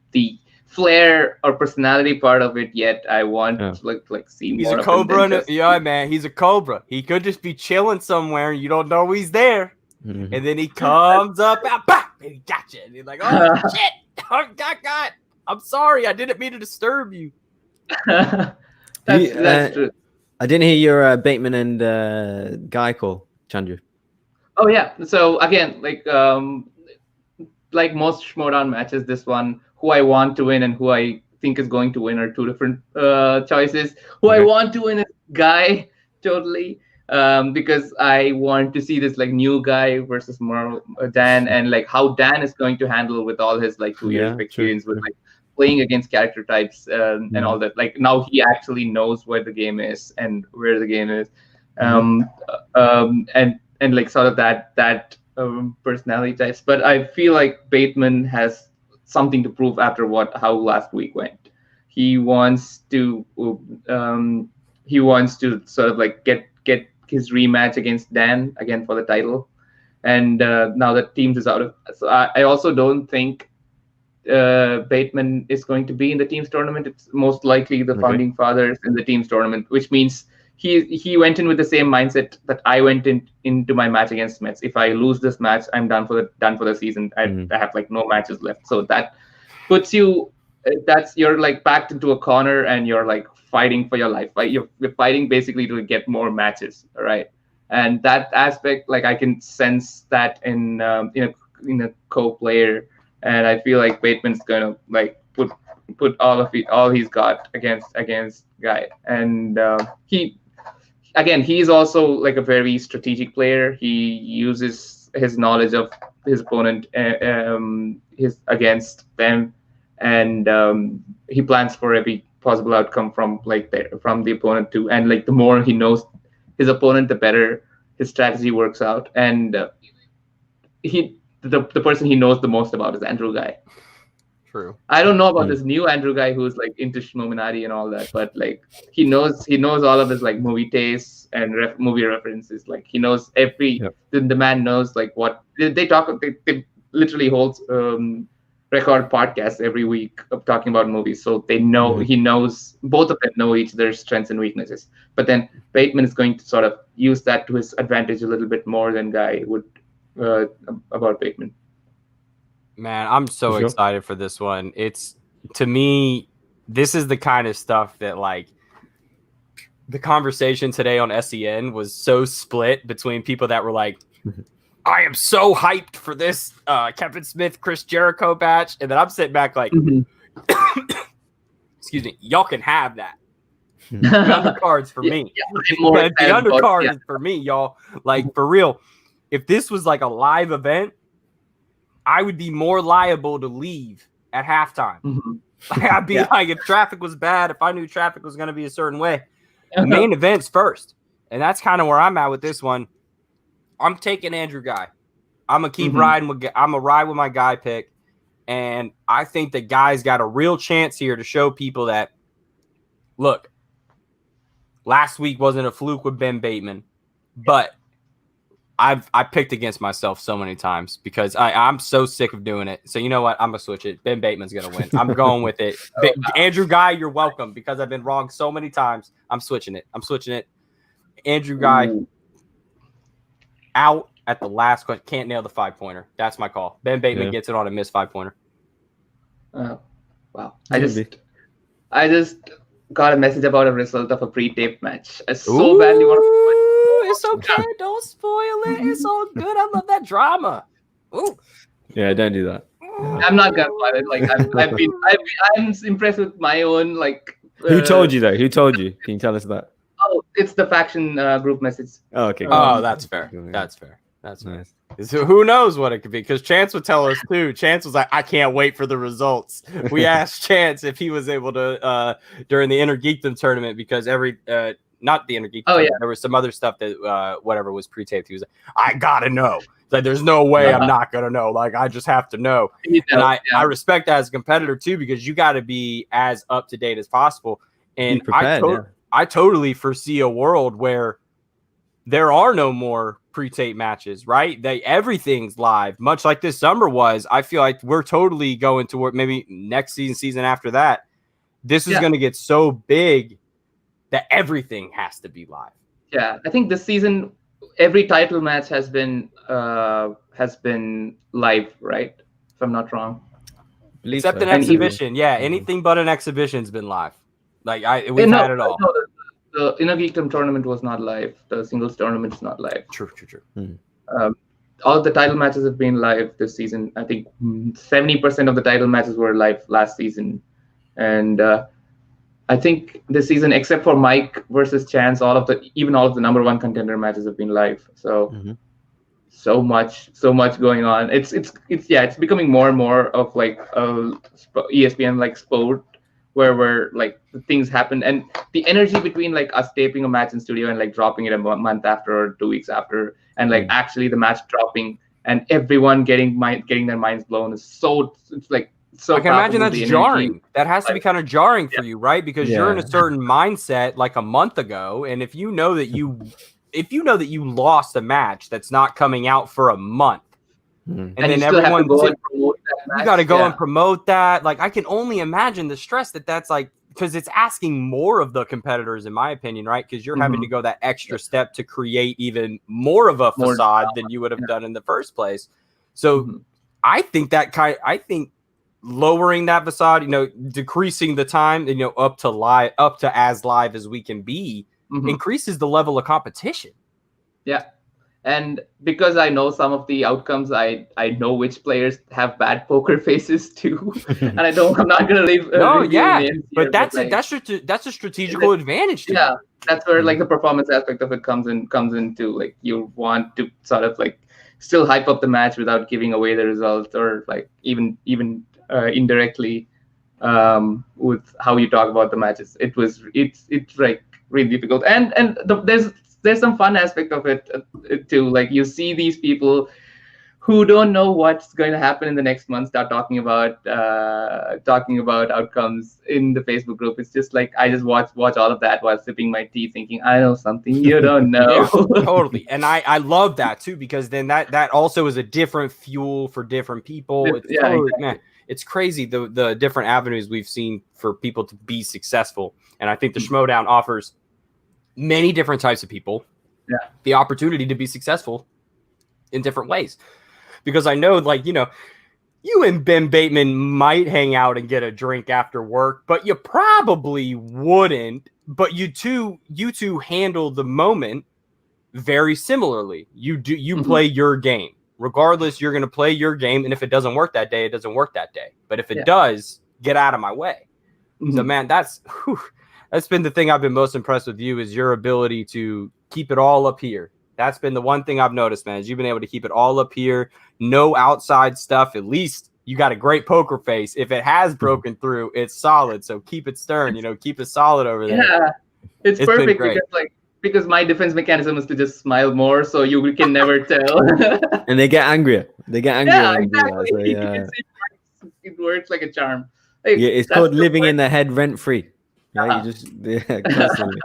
Speaker 3: flair or personality part of it yet. I want to like see
Speaker 1: he's
Speaker 3: more.
Speaker 1: He's a cobra. Yeah, man. He's a cobra. He could just be chilling somewhere and you don't know he's there. Mm-hmm. And then he comes up, and he got you. And you're like, oh shit, oh, God. I'm sorry, I didn't mean to disturb you.
Speaker 3: That's true.
Speaker 2: I didn't hear your Bateman and Guy call, Chandru.
Speaker 3: Oh yeah. So again, like most Schmoedown matches, this one, who I want to win and who I think is going to win are 2 different choices. Who I want to win is Guy, totally. Because I want to see this like new guy versus Dan, and like how Dan is going to handle with all his like 2 years of experience with like playing against character types and all that. Like now he actually knows where the game is and where the game is, and like sort of that personality types. But I feel like Bateman has something to prove after how last week went. He wants to sort of like get his rematch against Dan again for the title, and now that Teams is out of. So I also don't think Bateman is going to be in the Teams tournament. It's most likely the Founding Fathers in the Teams tournament, which means he went in with the same mindset that I went into my match against Smets. If I lose this match, I'm done for the season. I have like no matches left. So that puts you. You're like backed into a corner and you're like fighting for your life, right? You're fighting basically to get more matches, right? And that aspect, like I can sense that in a co-player, and I feel like Bateman's gonna like put all he's got against Guy, and he's also like a very strategic player. He uses his knowledge of his opponent his against them, and he plans for every possible outcome from the opponent too. And like the more he knows his opponent, the better his strategy works out. And the person he knows the most about is Andrew Guy.
Speaker 1: True.
Speaker 3: I don't know about this new Andrew Guy who's like into Schmoedown and all that, but like he knows all of his like movie tastes and movie references. Like he knows the man knows like what they talk. They literally hold record podcasts every week of talking about movies, so they know he knows, both of them know each other's strengths and weaknesses. But then Bateman is going to sort of use that to his advantage a little bit more than Guy would about Bateman.
Speaker 1: Man, I'm so excited for this one. It's, to me, this is the kind of stuff that, like, the conversation today on SEN was so split between people that were like, I am so hyped for this Kevin Smith, Chris Jericho match. And then I'm sitting back like, excuse me, y'all can have that. The undercards for me. The undercard is for me, y'all. Like, for real, if this was like a live event, I would be more liable to leave at halftime. Like, I'd be like, if traffic was bad, if I knew traffic was going to be a certain way, the main event's first. And that's kind of where I'm at with this one. I'm taking Andrew Guy. I'm going to keep riding with, I'm going to ride with my Guy pick. And I think the Guy's got a real chance here to show people that, look, last week wasn't a fluke with Ben Bateman, but I picked against myself so many times because I'm so sick of doing it. So you know what? I'm going to switch it. Ben Bateman's going to win. I'm going with it. Andrew Guy, you're welcome because I've been wrong so many times. I'm switching it. Andrew Guy out at the last question. Can't nail the 5-pointer. That's my call. Ben Bateman gets it on a missed 5-pointer.
Speaker 3: Wow. I just got a message about a result of a pre-tape match. I so badly want to.
Speaker 1: It's okay. Don't spoil it. It's all good. I love that drama. Ooh.
Speaker 2: Yeah, don't do that.
Speaker 3: I'm not gonna spoil it. Like I'm impressed with my own like.
Speaker 2: Who told you though? Who told you? Can you tell us that?
Speaker 3: Oh, it's the faction group message.
Speaker 2: Oh, okay.
Speaker 1: Oh, that's fair. That's fair. That's nice. So who knows what it could be? Because Chance would tell us too. Chance was like, I can't wait for the results. We asked Chance if he was able to during the Inner Geekdom tournament because not the Inner Geekdom. There was some other stuff that whatever was pre-taped. He was like, I gotta know. Like, there's no way I'm not gonna know. Like, I just have to know. And I respect that as a competitor too because you got to be as up to date as possible. And prepared, I totally foresee a world where there are no more pre-tape matches, right? Everything's live, much like this summer was. I feel like we're totally going toward maybe next season after that. This is going to get so big that everything has to be live.
Speaker 3: Yeah, I think this season every title match has been live, right? If I'm not wrong.
Speaker 1: Except an exhibition. Anything but an exhibition's been live. Like we've had it all.
Speaker 3: No, the Inner Geekdom tournament was not live. The singles tournament is not live.
Speaker 1: True.
Speaker 3: All the title matches have been live this season. I think 70% of the title matches were live last season, and I think this season, except for Mike versus Chance, all of the number one contender matches have been live. So so much going on. It's becoming more and more of like ESPN like sport where like things happen, and the energy between like us taping a match in studio and like dropping it a month after or 2 weeks after, and like actually the match dropping and everyone getting their minds blown is so
Speaker 1: I can imagine that's jarring. That has to be kind of jarring for you, right? Because you're in a certain mindset like a month ago, and if you know that you lost a match that's not coming out for a month, and then everyone you got to go and promote that. Like, I can only imagine the stress that's like, because it's asking more of the competitors, in my opinion, right? Because you're having to go that extra step to create even more of a facade than you would have done in the first place. So I think lowering that facade, decreasing the time, up to as live as we can be, increases the level of competition.
Speaker 3: Yeah. And because I know some of the outcomes, I know which players have bad poker faces too. And I'm not gonna leave. Names
Speaker 1: but
Speaker 3: here,
Speaker 1: that's
Speaker 3: like,
Speaker 1: that's a strategical advantage to
Speaker 3: you. That's where like the performance aspect of it comes into, like, you want to sort of like still hype up the match without giving away the result, or like even indirectly with how you talk about the matches. It's like really difficult, and there's some fun aspect of it too. Like, you see these people who don't know what's going to happen in the next month start talking about outcomes in the Facebook group. It's just like, I just watch all of that while sipping my tea, thinking, I know something you don't know.
Speaker 1: Totally. And I love that too, because then that also is a different fuel for different people. It's exactly. Man, it's crazy the different avenues we've seen for people to be successful. And I think the Schmoedown offers many different types of people the opportunity to be successful in different ways. Because I know, like, you and Ben Bateman might hang out and get a drink after work, but you probably wouldn't. But you two handle the moment very similarly. You play your game. Regardless, you're going to play your game. And if it doesn't work that day, it doesn't work that day. But if it does, get out of my way. So, man, that's been the thing I've been most impressed with you, is your ability to keep it all up here. That's been the one thing I've noticed, man, is you've been able to keep it all up here. No outside stuff. At least you got a great poker face. If it has broken through, it's solid. So keep it stern, keep it solid over there.
Speaker 3: Yeah, it's perfect because my defense mechanism is to just smile more, so you can never tell.
Speaker 2: And they get angrier.
Speaker 3: Yeah, exactly. It works like a charm. Like,
Speaker 2: it's called living in the head rent free. Yeah, you just constantly.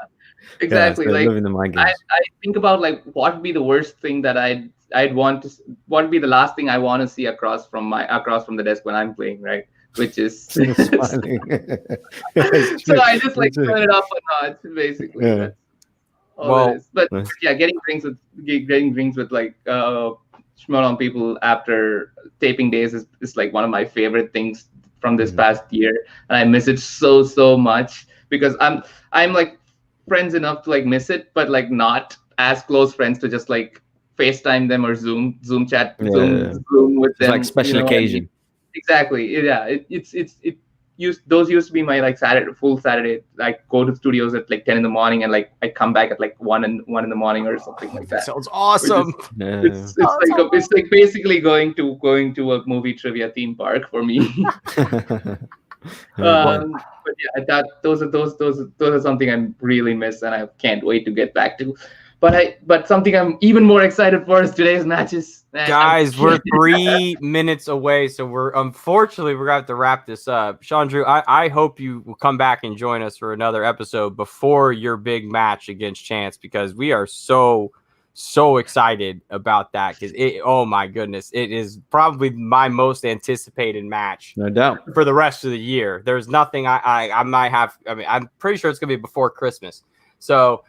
Speaker 3: Exactly.
Speaker 2: Yeah,
Speaker 3: like,
Speaker 2: living the mind games.
Speaker 3: I think about, like, what would be the worst thing that I'd want to, what would be the last thing I want to see across from the desk when I'm playing, right? Which is so I just like turn it off a notch, basically.
Speaker 2: Yeah.
Speaker 3: That's all it is. But yeah, getting drinks with like Schmoedown people after taping days is like one of my favorite things from this past year, and I miss it so much, because I'm like friends enough to like miss it, but like not as close friends to just like FaceTime them or Zoom chat, Zoom with them.
Speaker 2: It's like special occasion.
Speaker 3: Exactly. Yeah. Those used to be my like full Saturday. Like, go to studios at like 10 in the morning, and like I come back at like 1 in the morning or something like that.
Speaker 1: Sounds awesome.
Speaker 3: It's like basically going to a movie trivia theme park for me. But yeah, those are something I really miss, and I can't wait to get back to. But something I'm even more excited for is today's matches.
Speaker 1: Guys, we're 3 minutes away, so we're gonna have to wrap this up. Chandru, I hope you will come back and join us for another episode before your big match against Chance, because we are so excited about that, because oh my goodness, it is probably my most anticipated match,
Speaker 2: no doubt,
Speaker 1: for the rest of the year. There's nothing I might have. I mean, I'm pretty sure it's gonna be before Christmas. So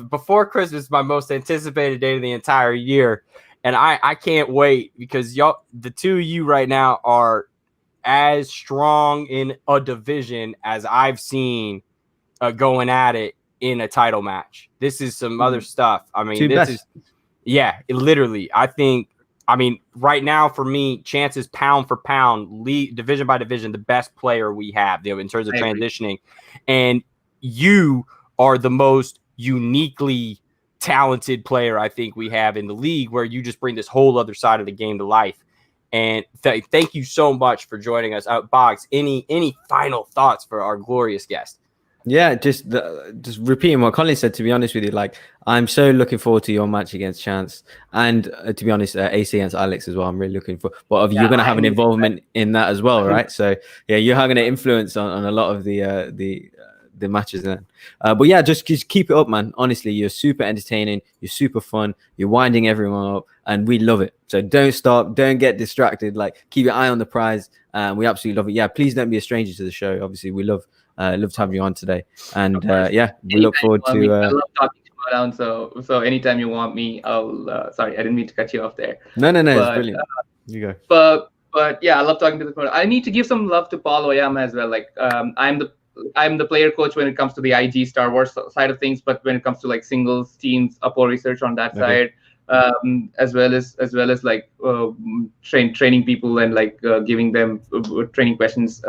Speaker 1: before Christmas, my most anticipated day of the entire year, and I can't wait, because the two of you right now are as strong in a division as I've seen going at it in a title match. This is some other stuff. I mean, literally. I mean, right now for me, Chance is pound for pound, division by division, the best player we have, in terms of transitioning, and you are the most uniquely talented player I think we have in the league, where you just bring this whole other side of the game to life. And thank you so much for joining us. Boggs, any final thoughts for our glorious guest?
Speaker 2: Yeah, just repeating what Colin said, to be honest with you, like, I'm so looking forward to your match against Chance, and to be honest, AC against Alex as well. I'm really looking for, but you're going to have an involvement in that as well, right? So yeah, you're having an influence on a lot of the matches then. But yeah, just keep it up, man. Honestly, you're super entertaining, you're super fun, you're winding everyone up, and we love it. So don't stop, don't get distracted, like, keep your eye on the prize. We absolutely love it. Yeah, please don't be a stranger to the show. Obviously, we love to have you on today, and we look forward to
Speaker 3: I love talking to Schmoedown, so anytime you want me, I'll sorry, I didn't mean to cut you off there.
Speaker 2: No, it's brilliant. You go.
Speaker 3: But But yeah, I love talking to the coach. I need to give some love to Paul Oyama as well. Like I'm the player coach when it comes to the IG Star Wars side of things, but when it comes to like singles, teams, Apo research on that side, as well as like training people and like giving them training questions.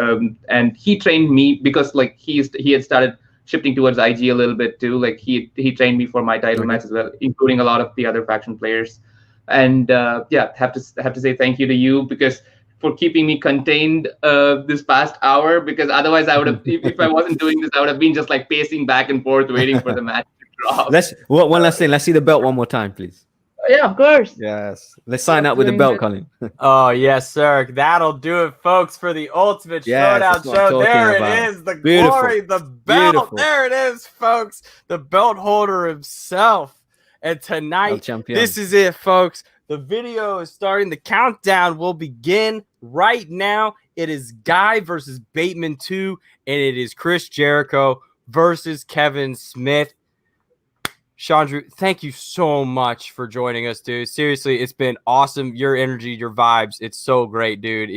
Speaker 3: And he trained me because like he had started shifting towards IG a little bit too. Like he trained me for my title match as well, including a lot of the other faction players. And yeah, have to say thank you to you because for keeping me contained this past hour, because otherwise I would have, if I wasn't doing this, I would have been just like pacing back and forth waiting for the match to drop.
Speaker 2: One last thing. Let's see the belt one more time, please.
Speaker 3: Yeah, of course.
Speaker 2: Yes. Let's sign out with the belt, Colin.
Speaker 1: Oh, yes, sir. That'll do it, folks, for the Ultimate Schmoedown show. There it is. The glory, the belt. Beautiful. There it is, folks. The belt holder himself. And tonight, this is it, folks. The video is starting. The countdown will begin right now. It is Guy versus Bateman 2, and it is Chris Jericho versus Kevin Smith. Chandru, thank you so much for joining us, dude. Seriously, it's been awesome. Your energy, your vibes, it's so great, dude.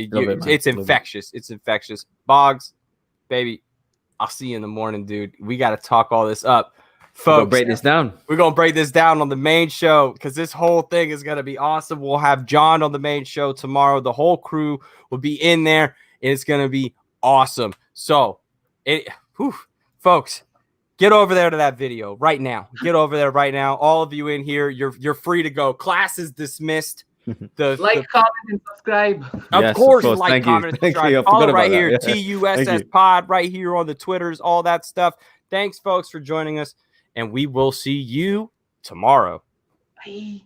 Speaker 1: It's infectious. It's infectious. Boggs, baby, I'll see you in the morning, dude. We got to talk all this up. Folks,
Speaker 2: we're gonna
Speaker 1: break this down on the main show because this whole thing is gonna be awesome. We'll have John on the main show tomorrow. The whole crew will be in there, and it's gonna be awesome. So, folks, get over there to that video right now. Get over there right now. All of you in here, you're free to go. Class is dismissed.
Speaker 3: Comment, and subscribe.
Speaker 1: Of course, like,
Speaker 2: thank
Speaker 1: comment, and subscribe. Follow right here, TUSS Pod, right here on the Twitters, all that stuff. Thanks, folks, for joining us. And we will see you tomorrow.
Speaker 3: Bye.